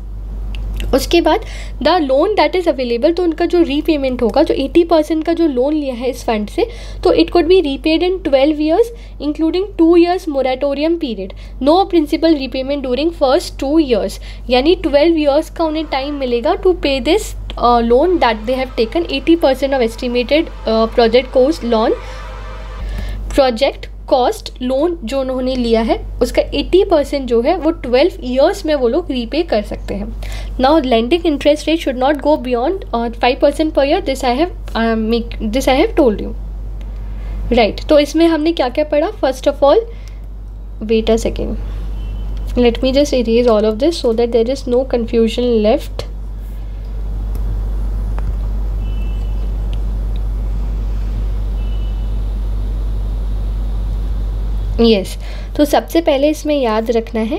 A: उसके बाद the loan that is available, तो उनका जो रीपेमेंट होगा, जो 80% का जो लोन लिया है इस फंड से, तो it could be repaid in 12 years including 2 years moratorium period, no principal repayment during first 2 years, यानी 12 ईयर्स का उन्हें टाइम मिलेगा to pay this loan that they have taken. 80% of estimated project cost loan जो उन्होंने लिया है उसका 80% जो है वो 12 ईयर्स में वो लोग रीपे कर सकते हैं। Now lending interest rate should not go beyond 5% per year, this I have told you, right. तो इसमें हमने क्या क्या पढ़ा? First of all, wait a second, let me just erase all of this so that there is no confusion left. Yes, तो सबसे पहले इसमें याद रखना है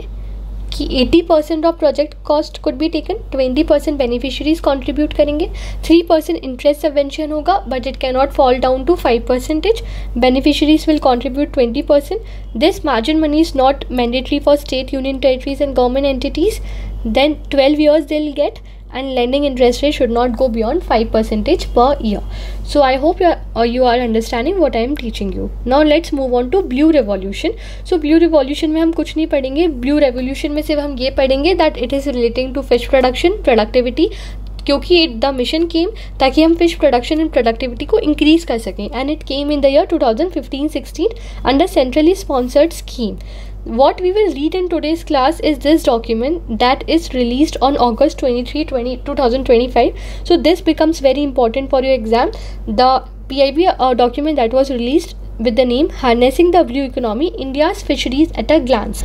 A: कि 80% of project cost could be taken, 20% beneficiaries contribute करेंगे, 3% इंटरेस्ट सबवेंशन होगा but it can not fall down to 5%, beneficiaries will contribute 20%, this margin money is not mandatory for state, union territories and government entities, then 12 years they will get, and lending interest rate should not go beyond 5% per year. So I hope you are understanding what I am teaching you. Now let's move on to blue revolution. So blue revolution में हम कुछ नहीं पढ़ेंगे, blue revolution में सिर्फ हम ये पढ़ेंगे that it is relating to fish production, productivity, क्योंकि द मिशन केम ताकि हम फिश प्रोडक्शन एंड प्रोडक्टिविटी को इंक्रीज कर सकें, and it came in the year 2015-16 under centrally sponsored scheme. What we will read in today's class is this document that is released on August 23, 2025. So this becomes very important for your exam. The PIB document that was released with the name Harnessing the Blue Economy, India's Fisheries at a Glance.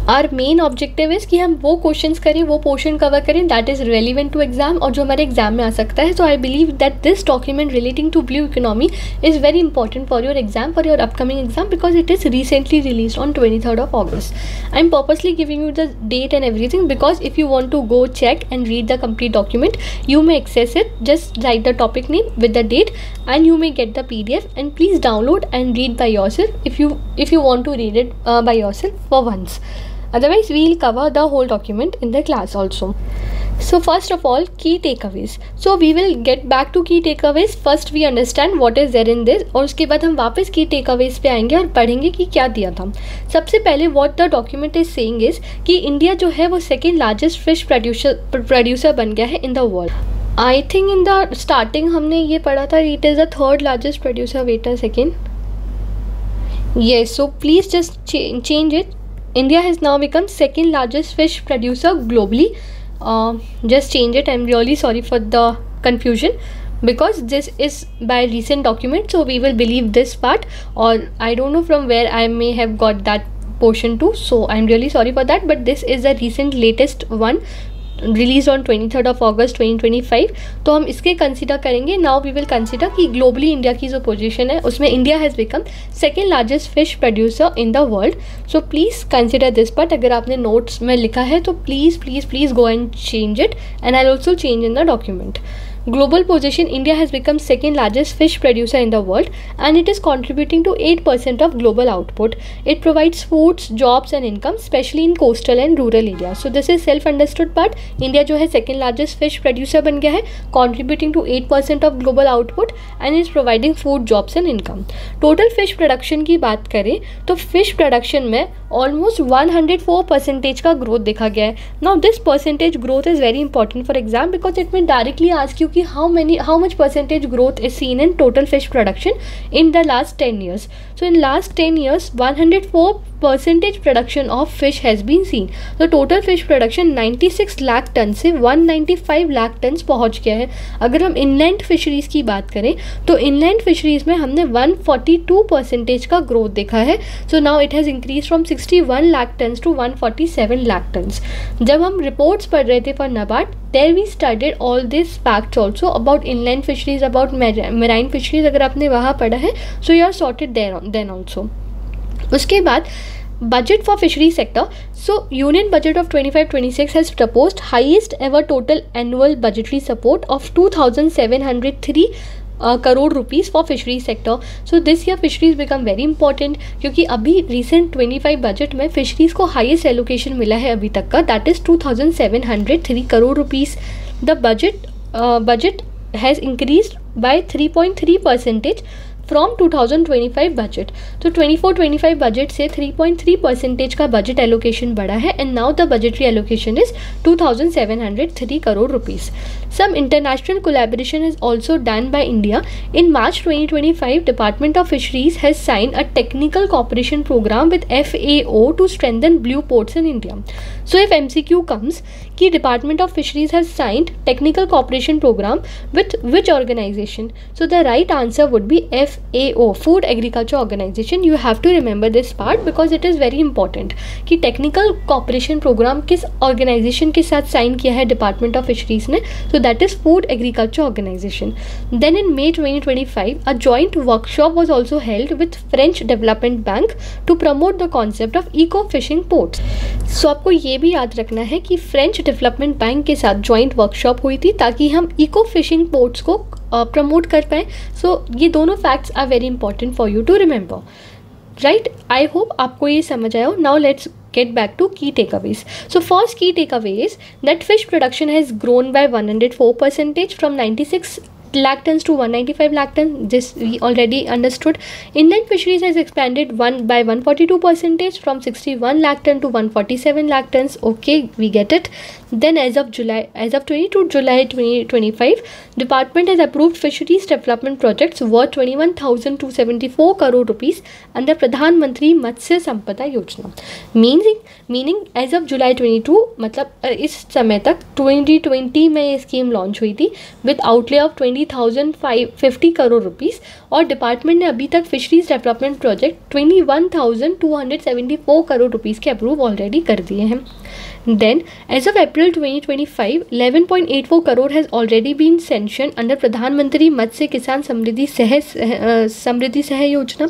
A: Our main objective is कि हम वो questions करें, वो portion cover करें that is relevant to exam और जो हमारे exam में आ सकता है. So I believe that this document relating to blue economy is very important for your exam, for your upcoming exam, because it is recently release on 23rd of August. I am purposely giving you the date and everything because if you want to go check and read the complete document you may access it. Just write the topic name with the date and you may get the PDF, and please download and read by yourself if you want to read it by yourself for once. Otherwise we will cover the whole document in the class also. So first of all, key takeaways. So we will get back to key takeaways. First we understand what is there in this, और उसके बाद हम वापस key takeaways पे आएंगे और पढ़ेंगे कि क्या दिया था. सबसे पहले what the document is saying is कि इंडिया जो है वो सेकेंड लार्जेस्ट फिश प्रोड्यूसर बन गया है in the world. I think in the starting हमने ये पढ़ा था it is the third largest producer. Wait a second. Yes, so please just change it. India has now become second largest fish producer globally. Just change it. I'm really sorry for the confusion because this is by recent document, so we will believe this part, or I don't know from where I may have got that portion too, so I'm really sorry for that, but this is the recent latest one release on 23rd of August 2025. तो हम इसके consider करेंगे. Now we will consider कि globally India की जो position है उसमें India has become second largest fish producer in the world. So please consider this part. अगर आपने नोट्स में लिखा है तो please please please go and change it, and I also change in the document. Global position, India has become second largest fish producer in the world and it is contributing to 8% of global output. It provides foods, jobs and income, especially in coastal and rural areas. So this is self understood part. India जो है second largest fish producer बन गया है, contributing to 8% of global output and is providing food, jobs and income. Total fish production की बात करें तो fish production में almost 104% का growth देखा गया है. Now this percentage growth is very important for exam because it may directly ask you कि how much percentage growth is seen in total fish production in the last 10 years. So in last 10 years 104% production of fish has been seen. So total fish production 96 lakh ton से 195 lakh ton पहुंच गया है. अगर हम inland fisheries की बात करें तो इनलैंड फिशरीज में हमने 142% का ग्रोथ देखा है. So now it has increase from 61 lakh ton to 147 lakh ton. जब हम रिपोर्ट्स पढ़ रहे थे for NABARD, there we studied all these facts also about inland fisheries, about marine fisheries. अगर आपने वहाँ पढ़ा है so you are sorted there then also. उसके बाद budget for fishery sector. So union budget of 25-26 has proposed highest ever total annual budgetary support of 2,703 crore rupees for fisheries sector. So this year fisheries become very important, क्योंकि अभी recent 25 budget में fisheries को highest allocation मिला है अभी तक का, that is 2703 crore rupees. The budget has increased by 3.3% from 2025 budget. तो 24-25 बजट से 3.3% का बजट एलोकेशन बढ़ा है, and now the budgetary allocation is 2703 crore rupees. Some international collaboration is also done by India. In March 2025, Department of Fisheries has signed a technical cooperation program with FAO to strengthen blue ports in India. So if MCQ comes, कि Department of Fisheries has signed technical cooperation program with which organization? So the right answer would be FAO, Food Agriculture Organization. You have to remember this part because it is very important. कि technical cooperation program किस organization के साथ sign किया है Department of Fisheries ने? So that is Food Agriculture Organization. Then in May 2025, a joint workshop was also held with French Development Bank to promote the concept of eco-fishing ports. So आपको ये भी याद रखना है कि French Development Bank के साथ joint workshop हुई थी ताकि हम eco-fishing ports को प्रमोट कर पाएँ. So ये दोनों facts are very important for you to remember. Right? I hope आपको ये समझ आया हो. Now let's get back to key takeaways. So first key takeaway is that fish production has grown by 104% from 96 lakh tons to 195 lakh tons. This we already understood. Inland fisheries has expanded by 142% from 61 lakh tons to 147 lakh tons. Okay, we get it. Then as of 22 July 2025, Department has approved fisheries development projects worth 21,274 crore rupees under Pradhan Mantri Matsya Sampada Yojana. Meaning as of July 22, मतलब इस समय तक 2020 में ये scheme launch हुई थी with outlay of 20,550 crore rupees, और department ने अभी तक fisheries development project 21,274 crore rupees के अप्रूव ऑलरेडी कर दिए हैं. Then, as of April 2025, 11.84 crore has already been sanctioned under Pradhan Mantri Matsya Kisan Samriddhi Sahay Yojana.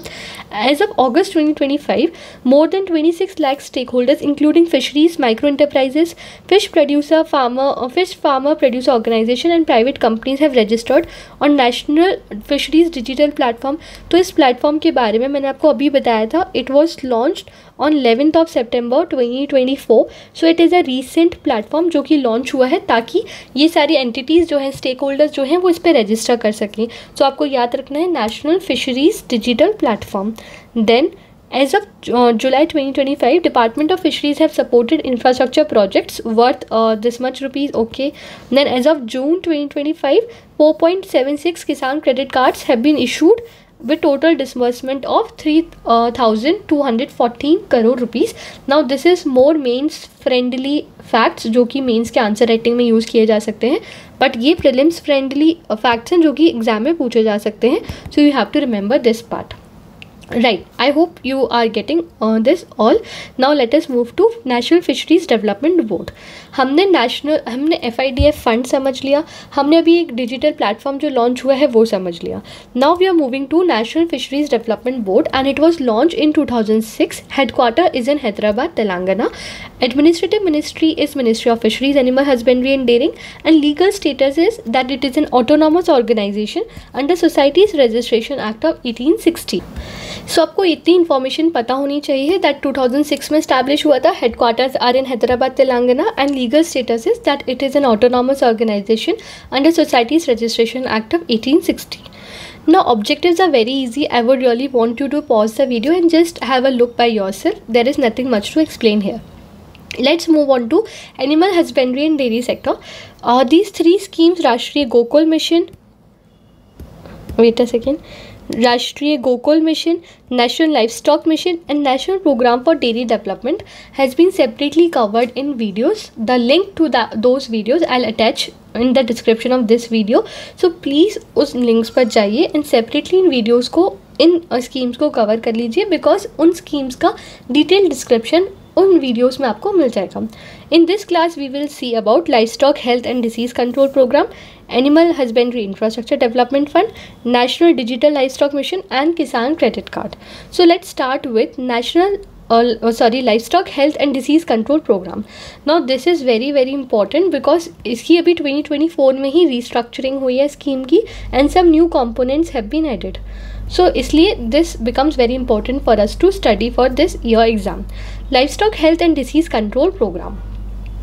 A: As of August 2025, more than 26 lakh stakeholders, including fisheries, micro enterprises, fish farmer producer organization and private companies, have registered on National Fisheries Digital Platform. तो इस platform के बारे में मैंने आपको अभी बताया था. It was launched on 11th of September 2024. So it is a recent platform जो कि लॉन्च हुआ है ताकि ये सारी एंटिटीज़ जो हैं, स्टेक होल्डर्स जो हैं, वो इस पर रजिस्टर कर सकें. तो आपको याद रखना है national fisheries digital platform. Then as of July 2025, Department of Fisheries have supported infrastructure projects worth this much rupees. Okay. Then as of June 2025, 4.76 Kisan credit cards have been issued with total disbursement of 3,214 crore rupees. Now this is more mains friendly facts जो कि mains के answer writing में use किए जा सकते हैं, but ये prelims friendly facts हैं जो कि एग्जाम में पूछे जा सकते हैं. So you have to remember this part. Right, I hope you are getting this all. Now let us move to National Fisheries Development Board. हमने FIDF फंड समझ लिया, हमने अभी एक डिजिटल प्लेटफॉर्म जो लॉन्च हुआ है वो समझ लिया. Now we are moving to National Fisheries Development Board and it was launched in 2006. Headquarter is in Hyderabad, Telangana. Administrative ministry is Ministry of Fisheries, Animal Husbandry and Dairying, and legal status is that it is an autonomous organization under Societies Registration Act of 1860. सो आपको इतनी information पता होनी चाहिए that 2006 में establish हुआ था. Headquarters are in Hyderabad, Telangana, and legal status is that it is an autonomous organisation under societies registration act of 1860. Now objectives are very easy. I would really want you to pause the video and just have a look by yourself. There is nothing much to explain here. Let's move on to animal husbandry and dairy sector. These three schemes, Rashtriya Gokul Mission, Rashtriya Gokul Mission, National Livestock Mission and National Program for Dairy Development has been separately covered in videos. The link to those videos I'll attach in the description of this video. So please उस links पर जाइए and separately in videos को, इन schemes को cover कर लीजिए because उन schemes का detailed description उन वीडियोस में आपको मिल जाएगा. In this class we will see about livestock health and disease control programme, animal husbandry infrastructure development fund, national digital livestock mission and Kisan credit card. So let's start with national livestock health and disease control program. Now this is very very important because इसकी अभी 2024 में ही restructuring हुई है scheme की and some new components have been added. So इसलिए this becomes very important for us to study for this year exam. Livestock health and disease control program.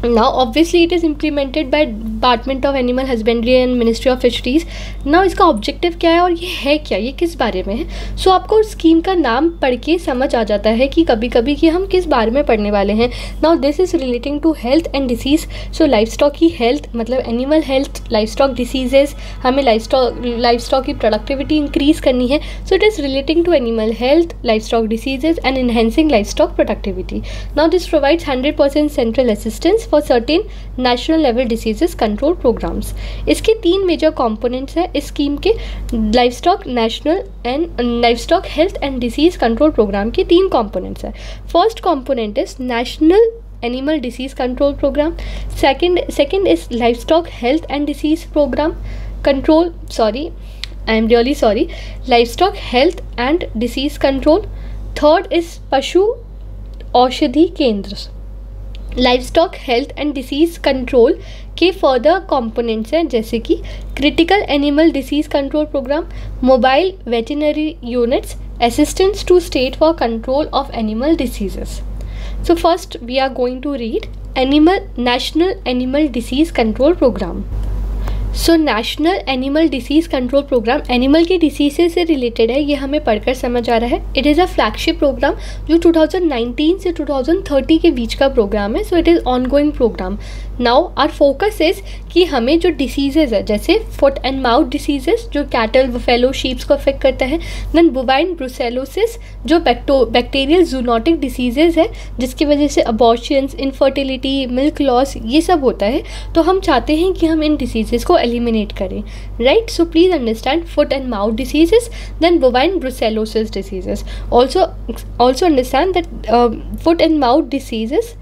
A: Now obviously it is implemented by Department of Animal Husbandry and Ministry of Fisheries. Now इसका objective क्या है और ये है क्या, ये किस बारे में है. सो आपको स्कीम का नाम पढ़ के समझ आ जाता है कि कभी कभी कि हम किस बारे में पढ़ने वाले हैं. Now this is relating to health and disease. So livestock की हेल्थ मतलब एनिमल हेल्थ, लाइवस्टॉक डिसीजेज, हमें लाइवस्टॉक की प्रोडक्टिविटी इंक्रीज़ करनी है. So it is relating to animal health, livestock diseases and enhancing livestock productivity. Now this provides 100% central assistance for certain national level diseases control programmes. इसके 3 major components हैं इस scheme के. Livestock national and livestock health and disease control programme के 3 components हैं. First component is national animal disease control programme. Second is livestock health and disease programme control, I am really sorry, livestock health and disease control. Third is Pashu Aushadhi Kendra. Livestock health and disease control के further components हैं जैसे कि critical animal disease control programme, mobile veterinary units, assistance to state for control of animal diseases. So first we are going to read national animal disease control programme. So national animal disease control programme animal के disease से related है, ये हमें पढ़कर समझ आ रहा है. It is a flagship programme जो 2019 से 2030 के बीच का प्रोग्राम है. So it is ongoing programme. Now our focus is कि हमें जो डिसीजेज़ है जैसे फुट एंड माउथ डिसीजेज़ जो कैटल, बफेलो, शीप्स को अफेक्ट करता है. देन बोवाइन ब्रुसेलोसिस जो बैक्टीरियल जूनोटिक डिसीजेज़ है जिसकी वजह से अबॉर्शंस, इनफर्टिलिटी, मिल्क लॉस ये सब होता है. तो हम चाहते हैं कि हम इन डिसीजेज़ को एलिमिनेट करें, right. So please understand foot and mouth diseases, then bovine brucellosis diseases. also understand that foot and mouth diseases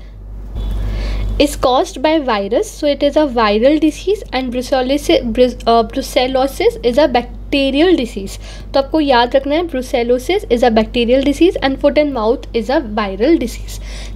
A: is caused by virus, so it is a viral disease, and brucellosis is a bacterial disease. तो आपको याद रखना है brucellosis is a bacterial disease and foot and mouth is a viral disease.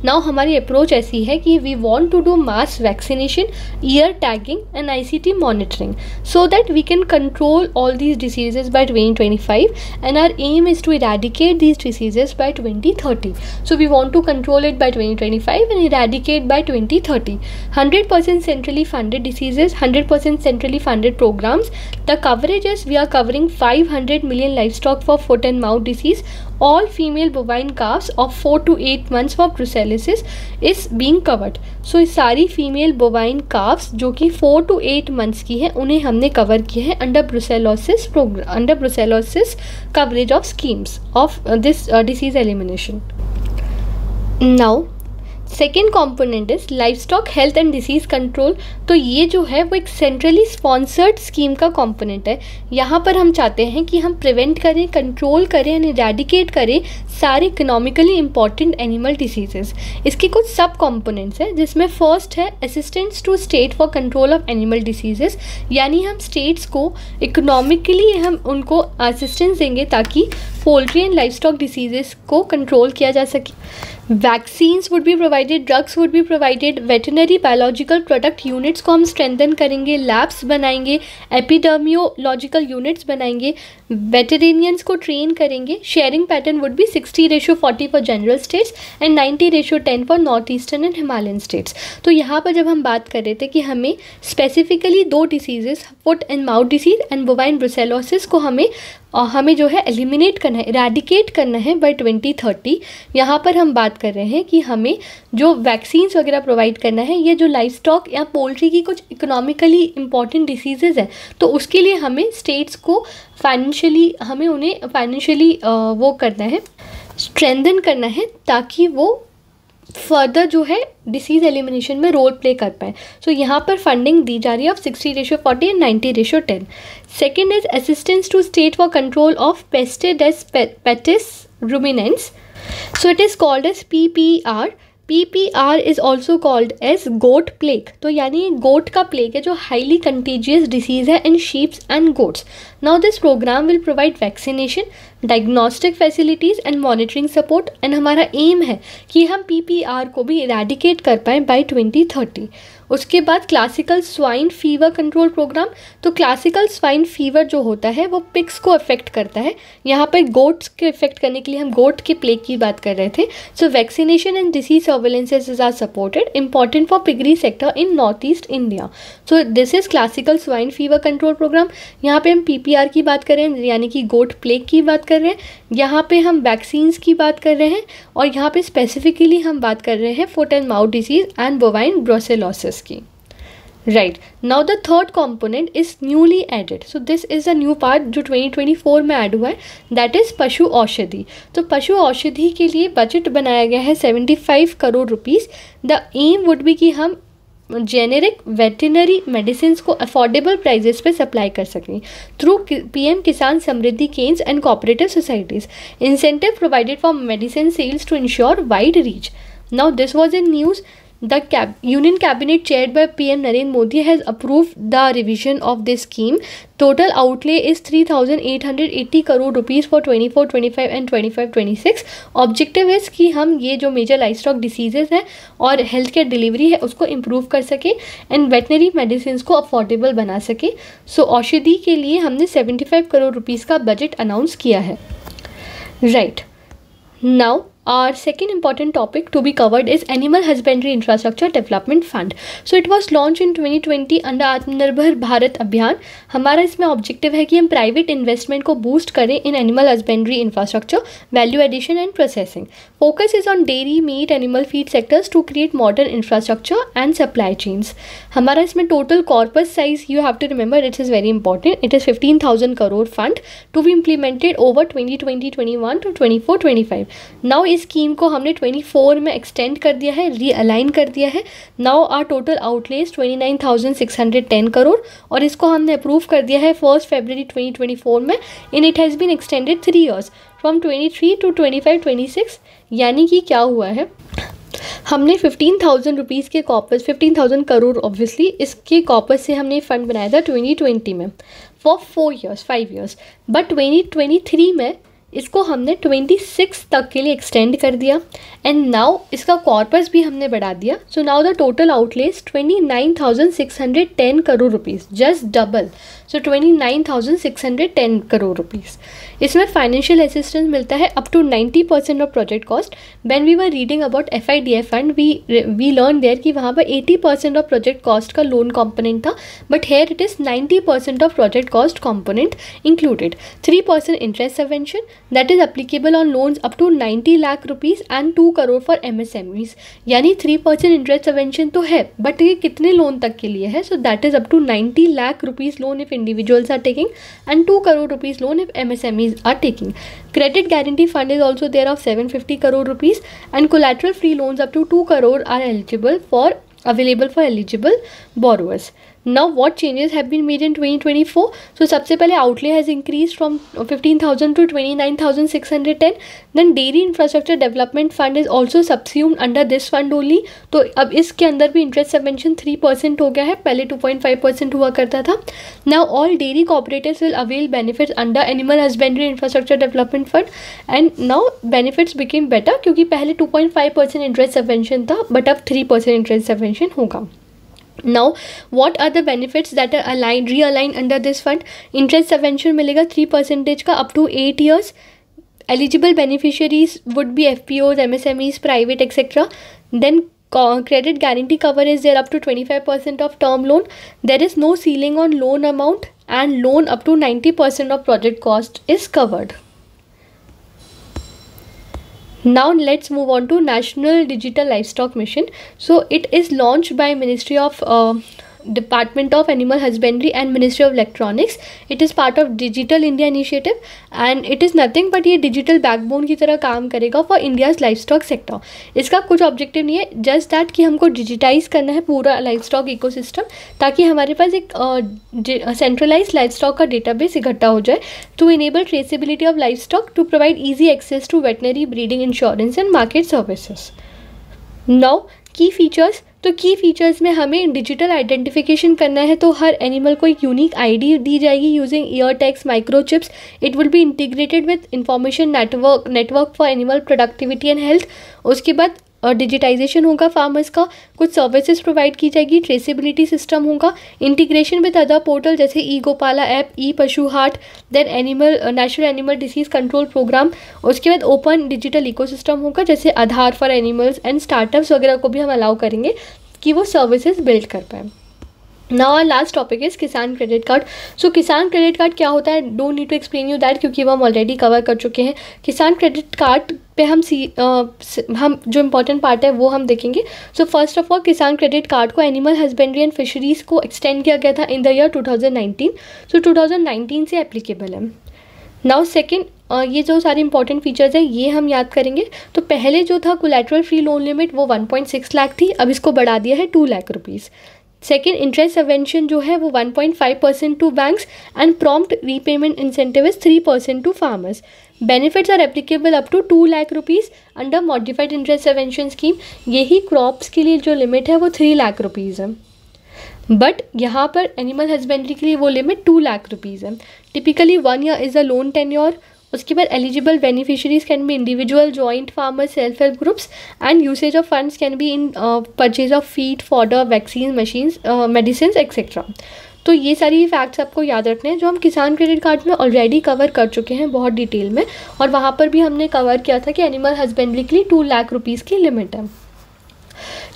A: Now हमारी approach ऐसी है कि we want to do mass vaccination, ear tagging and ICT monitoring so that we can control all these diseases by 2025 and our aim is to eradicate these diseases by 2030. So we want to control it by 2025 and eradicate by 2030. 100% centrally funded diseases, 100% centrally funded programs. The coverage is we are covering 500 million livestock for foot and mouth disease. All female bovine calves of 4 to 8 months for brucellosis is being covered. So इस सारी female bovine calves जो कि 4 to 8 months की है उन्हें हमने cover किया है under brucellosis program, under brucellosis coverage of schemes of this disease elimination. Now second component is livestock health and disease control. तो ये जो है वो एक सेंट्रली स्पॉन्सर्ड स्कीम का कॉम्पोनेंट है. यहाँ पर हम चाहते हैं कि हम प्रिवेंट करें, कंट्रोल करें एंड इरेडिकेट करें सारे इकोनॉमिकली इंपॉर्टेंट एनिमल डिसीजेस. इसके कुछ सब कॉम्पोनेंट्स हैं जिसमें फर्स्ट है assistance to state for control of animal diseases, यानी हम स्टेट्स को इकोनॉमिकली हम उनको असिस्टेंस देंगे ताकि पोल्ट्री एंड लाइवस्टॉक डिसीजेस को कंट्रोल किया जा सके. Vaccines would be provided, drugs would be provided, veterinary biological product units को हम स्ट्रेंथन करेंगे, लैब्स बनाएंगे, एपिडेमियोलॉजिकल यूनिट्स बनाएंगे, वेटरेनियंस को ट्रेन करेंगे. Sharing pattern would be 60:40 for general states and 90:10 for north eastern and Himalayan states. तो यहाँ पर जब हम बात कर रहे थे कि हमें specifically 2 diseases foot and mouth disease and bovine brucellosis को हमें जो है एलिमिनेट करना है, इरेडिकेट करना है बाय 2030. यहाँ पर हम बात कर रहे हैं कि हमें जो वैक्सीन्स वगैरह प्रोवाइड करना है, ये जो लाइवस्टॉक या पोल्ट्री की कुछ इकोनॉमिकली इंपॉर्टेंट डिसीजेज हैं तो उसके लिए हमें स्टेट्स को उन्हें फाइनेंशियली वो करना है, स्ट्रेंथन करना है ताकि वो फर्दर जो है डिसीज़ एलिमिनेशन में रोल प्ले कर पाए. सो यहाँ पर फंडिंग दी जा रही है of 60:40 and 90:10. Second is assistance to state for control of peste des petits ruminants. So it is called as PPR. PPR is also called as goat plague. तो यानी गोट का प्लेग है जो हाईली कंटेजियस डिसीज है in sheeps and goats. Now this program will provide vaccination, diagnostic facilities and monitoring support, and हमारा aim है कि हम PPR को भी इरेडिकेट कर पाएँ बाय 2030। उसके बाद classical swine fever control programme. तो क्लासिकल स्वाइन फीवर जो होता है वो पिग्स को अफेक्ट करता है, यहाँ पर गोट्स के अफेक्ट करने के लिए हम गोट के प्लेग की बात कर रहे थे। So vaccination and disease surveillances are supported, important for piggery sector in north east India. So this is classical swine fever control program. यहाँ पे हम PPR की बात कर रहे हैं, यानी कि गोट प्लेग की बात कर रहे हैं, यहाँ पे हम वैक्सीन्स की बात कर रहे हैं, और यहाँ पे स्पेसिफिकली हम बात कर रहे हैं foot and mouth disease and bovine brucellosis की। Right, now the third component is newly added. So this is a new part जो 2024 में ऐड हुआ है, दैट इज पशु औषधि। तो पशु औषधि के लिए बजट बनाया गया है 75 crore rupees. The aim would be कि हम जेनेरिक वेटरनरी मेडिसिन को अफोर्डेबल प्राइजेस पे सप्लाई कर सकें through PM Kisan Samriddhi Kendra and cooperative societies. Incentive provided for medicine sales to ensure wide reach. Now this was in news. The Union Cabinet chaired by PM Narendra Modi has approved the revision of this scheme. Total outlay is 3,880 crore rupees for 24-25 and 25-26. Objective is कि हम ये जो major livestock diseases हैं और health care delivery है उसको improve कर सके एंड वेटनरी मेडिसिन को अफोर्डेबल बना सके. सो औषधि के लिए हमने 75 करोड़ रुपीज़ का बजट अनाउंस किया है. Right, now our second important topic to be covered is Animal Husbandry Infrastructure Development Fund. So it was launched in 2020 under आत्मनिर्भर भारत अभियान. हमारा इसमें ऑब्जेक्टिव है कि हम प्राइवेट इन्वेस्टमेंट को बूस्ट करें in animal husbandry infrastructure, value addition and processing. Focus is on dairy, meat, animal feed sectors to create modern infrastructure and supply chains. हमारा इसमें total corpus size, you have to remember, it is very important, it is 15,000 crore fund to be implemented over 2020-21 to 24-25. Now इस scheme को हमने 24 में extend कर दिया है, realign कर दिया है. Now our total outlay 29,610 crore और इसको हमने अप्रूव कर दिया है 1 फरवरी 2024 में. In it has been extended 3 years from 23 to 25-26. यानी कि क्या हुआ है, हमने 15,000 रुपीज़ के कॉर्पस, 15,000 करोड़ ऑब्वियसली, इसके कॉर्पस से हमने फंड बनाया था 2020 में फॉर 4 years, 5 years. बट 2023 में इसको हमने 26 तक के लिए एक्सटेंड कर दिया एंड नाउ इसका कॉर्पस भी हमने बढ़ा दिया. So now the total outlay 29,610 crore rupees, just double. So 29,610 crore rupees. इसमें फाइनेंशियल असिस्टेंस मिलता है up to 90% of project cost. When we were reading about FIDF fund we learn there कि वहाँ पर 80% ऑफ प्रोजेक्ट कॉस्ट का लोन कॉम्पोनेंट था, but here it is 90% of project cost component included. 3% interest subvention that is applicable on loans up to 90 lakh rupees and 2 crore for MSMEs. यानी 3% interest subvention तो है, but ये कितने लोन तक के लिए है? So that is up to 90 lakh rupees loan if individuals are taking and 2 crore rupees loan if MSMEs are taking. Credit guarantee fund is also there of 750 crore rupees and collateral free loans up to 2 crore are available for eligible borrowers. Now what changes have been made in 2024? So सबसे पहले outlay has increased from 15,000 to 29,610. Then dairy infrastructure development fund is also subsumed under this fund only. तो अब इसके अंदर भी interest subvention 3% हो गया है, पहले 2.5% हुआ करता था. Now all dairy cooperatives will avail benefits under animal husbandry infrastructure development fund and now benefits became better क्योंकि पहले 2.5% interest subvention था, but अब 3% interest subvention होगा. Now what are the benefits that are realigned under this fund? Interest subvention मिलेगा 3% का up to 8 years. Eligible beneficiaries would be FPOs, MSMEs, private, etc. Then credit guarantee cover is there up to 25% of term loan. There is no ceiling on loan amount and loan up to 90% of project cost is covered. Now let's move on to National Digital Livestock Mission. So it is launched by Ministry of Department of Animal Husbandry and Ministry of Electronics. It is part of Digital India Initiative and it is nothing but ये digital backbone की तरह काम करेगा for India's livestock sector. इसका कुछ objective नहीं है, just that कि हमको डिजिटाइज करना है पूरा लाइवस्टॉक इकोसिस्टम ताकि हमारे पास एक सेंट्रलाइज लाइवस्टॉक का डेटाबेस इकट्ठा हो जाए to enable traceability of livestock, to provide easy access to veterinary, breeding, insurance and market services. Now key features, तो की फीचर्स में हमें डिजिटल आइडेंटिफिकेशन करना है, तो हर एनिमल को एक यूनिक आईडी दी जाएगी using year tags microchips. It will be integrated with information network for animal productivity and health. उसके बाद डिजिटाइजेशन होगा फार्मर्स का, कुछ सर्विसेज प्रोवाइड की जाएगी, ट्रेसेबिलिटी सिस्टम होगा, इंटीग्रेशन विद अदर पोर्टल जैसे e Gopala app, e Pashu Haat, then national animal disease control program. उसके बाद ओपन डिजिटल इकोसिस्टम होगा जैसे Aadhaar for animals and startups वगैरह को भी हम अलाउ करेंगे कि वो सर्विसेज बिल्ड कर पाए. Now our last topic is Kisan credit card. So Kisan credit card क्या होता है, don't need to explain you that, क्योंकि वो हम ऑलरेडी कवर कर चुके हैं. किसान क्रेडिट कार्ड पे हम जो इम्पोर्टेंट पार्ट है वो हम देखेंगे. सो फर्स्ट ऑफ ऑल किसान क्रेडिट कार्ड को एनिमल हस्बेंड्री एंड फिशरीज़ को एक्सटेंड किया गया था इन द ईयर 2019. सो 2019 से एप्लीकेबल है. नाउ सेकेंड, ये जो सारे इंपॉर्टेंट फीचर्स हैं ये हम याद करेंगे. तो पहले जो था कोलैटरल फ्री लोन लिमिट वो 1.6 लाख थी, अब इसको बढ़ा दिया है 2 lakh rupees. Second, interest subvention जो है वो 1.5% to banks and prompt repayment incentive is 3% to farmers. Benefits are applicable up to 2 lakh rupees under modified interest subvention scheme. यही क्रॉप्स के लिए जो लिमिट है वो 3 लाख रुपीज़ है, बट यहाँ पर एनिमल हस्बेंड्री के लिए वो लिमिट 2 लाख रुपीज़ है. Typically 1 year is a loan tenure. उसके बाद eligible beneficiaries can be individual, joint farmer, self help groups and usage of funds can be in purchase of feed, fodder, vaccine, machines, medicine etcetera. तो ये सारी facts आपको याद रखने हैं जो हम किसान क्रेडिट कार्ड में ऑलरेडी कवर कर चुके हैं बहुत डिटेल में, और वहाँ पर भी हमने कवर किया था कि एनिमल हस्बेंड्री के लिए 2 लाख रुपीज़ की लिमिट है.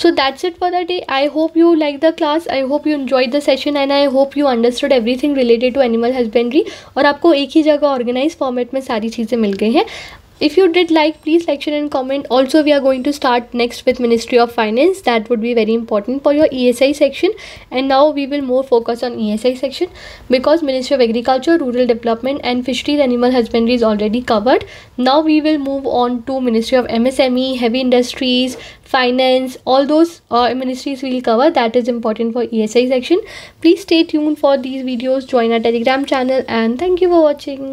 A: So that's it for the day. I hope you liked the class. I hope you enjoyed the session and I hope you understood everything related to animal husbandry. और आपको एक ही जगह organise format में सारी चीज़ें मिल गई हैं. If you did like, please like, share and comment. Also, we are going to start next with Ministry of Finance. That would be very important for your ESI section. And now we will more focus on ESI section because Ministry of Agriculture, Rural Development and Fisheries Animal Husbandry is already covered. Now we will move on to Ministry of MSME, Heavy Industries, Finance. All those ministries we will cover. That is important for ESI section. Please stay tuned for these videos. Join our Telegram channel and thank you for watching.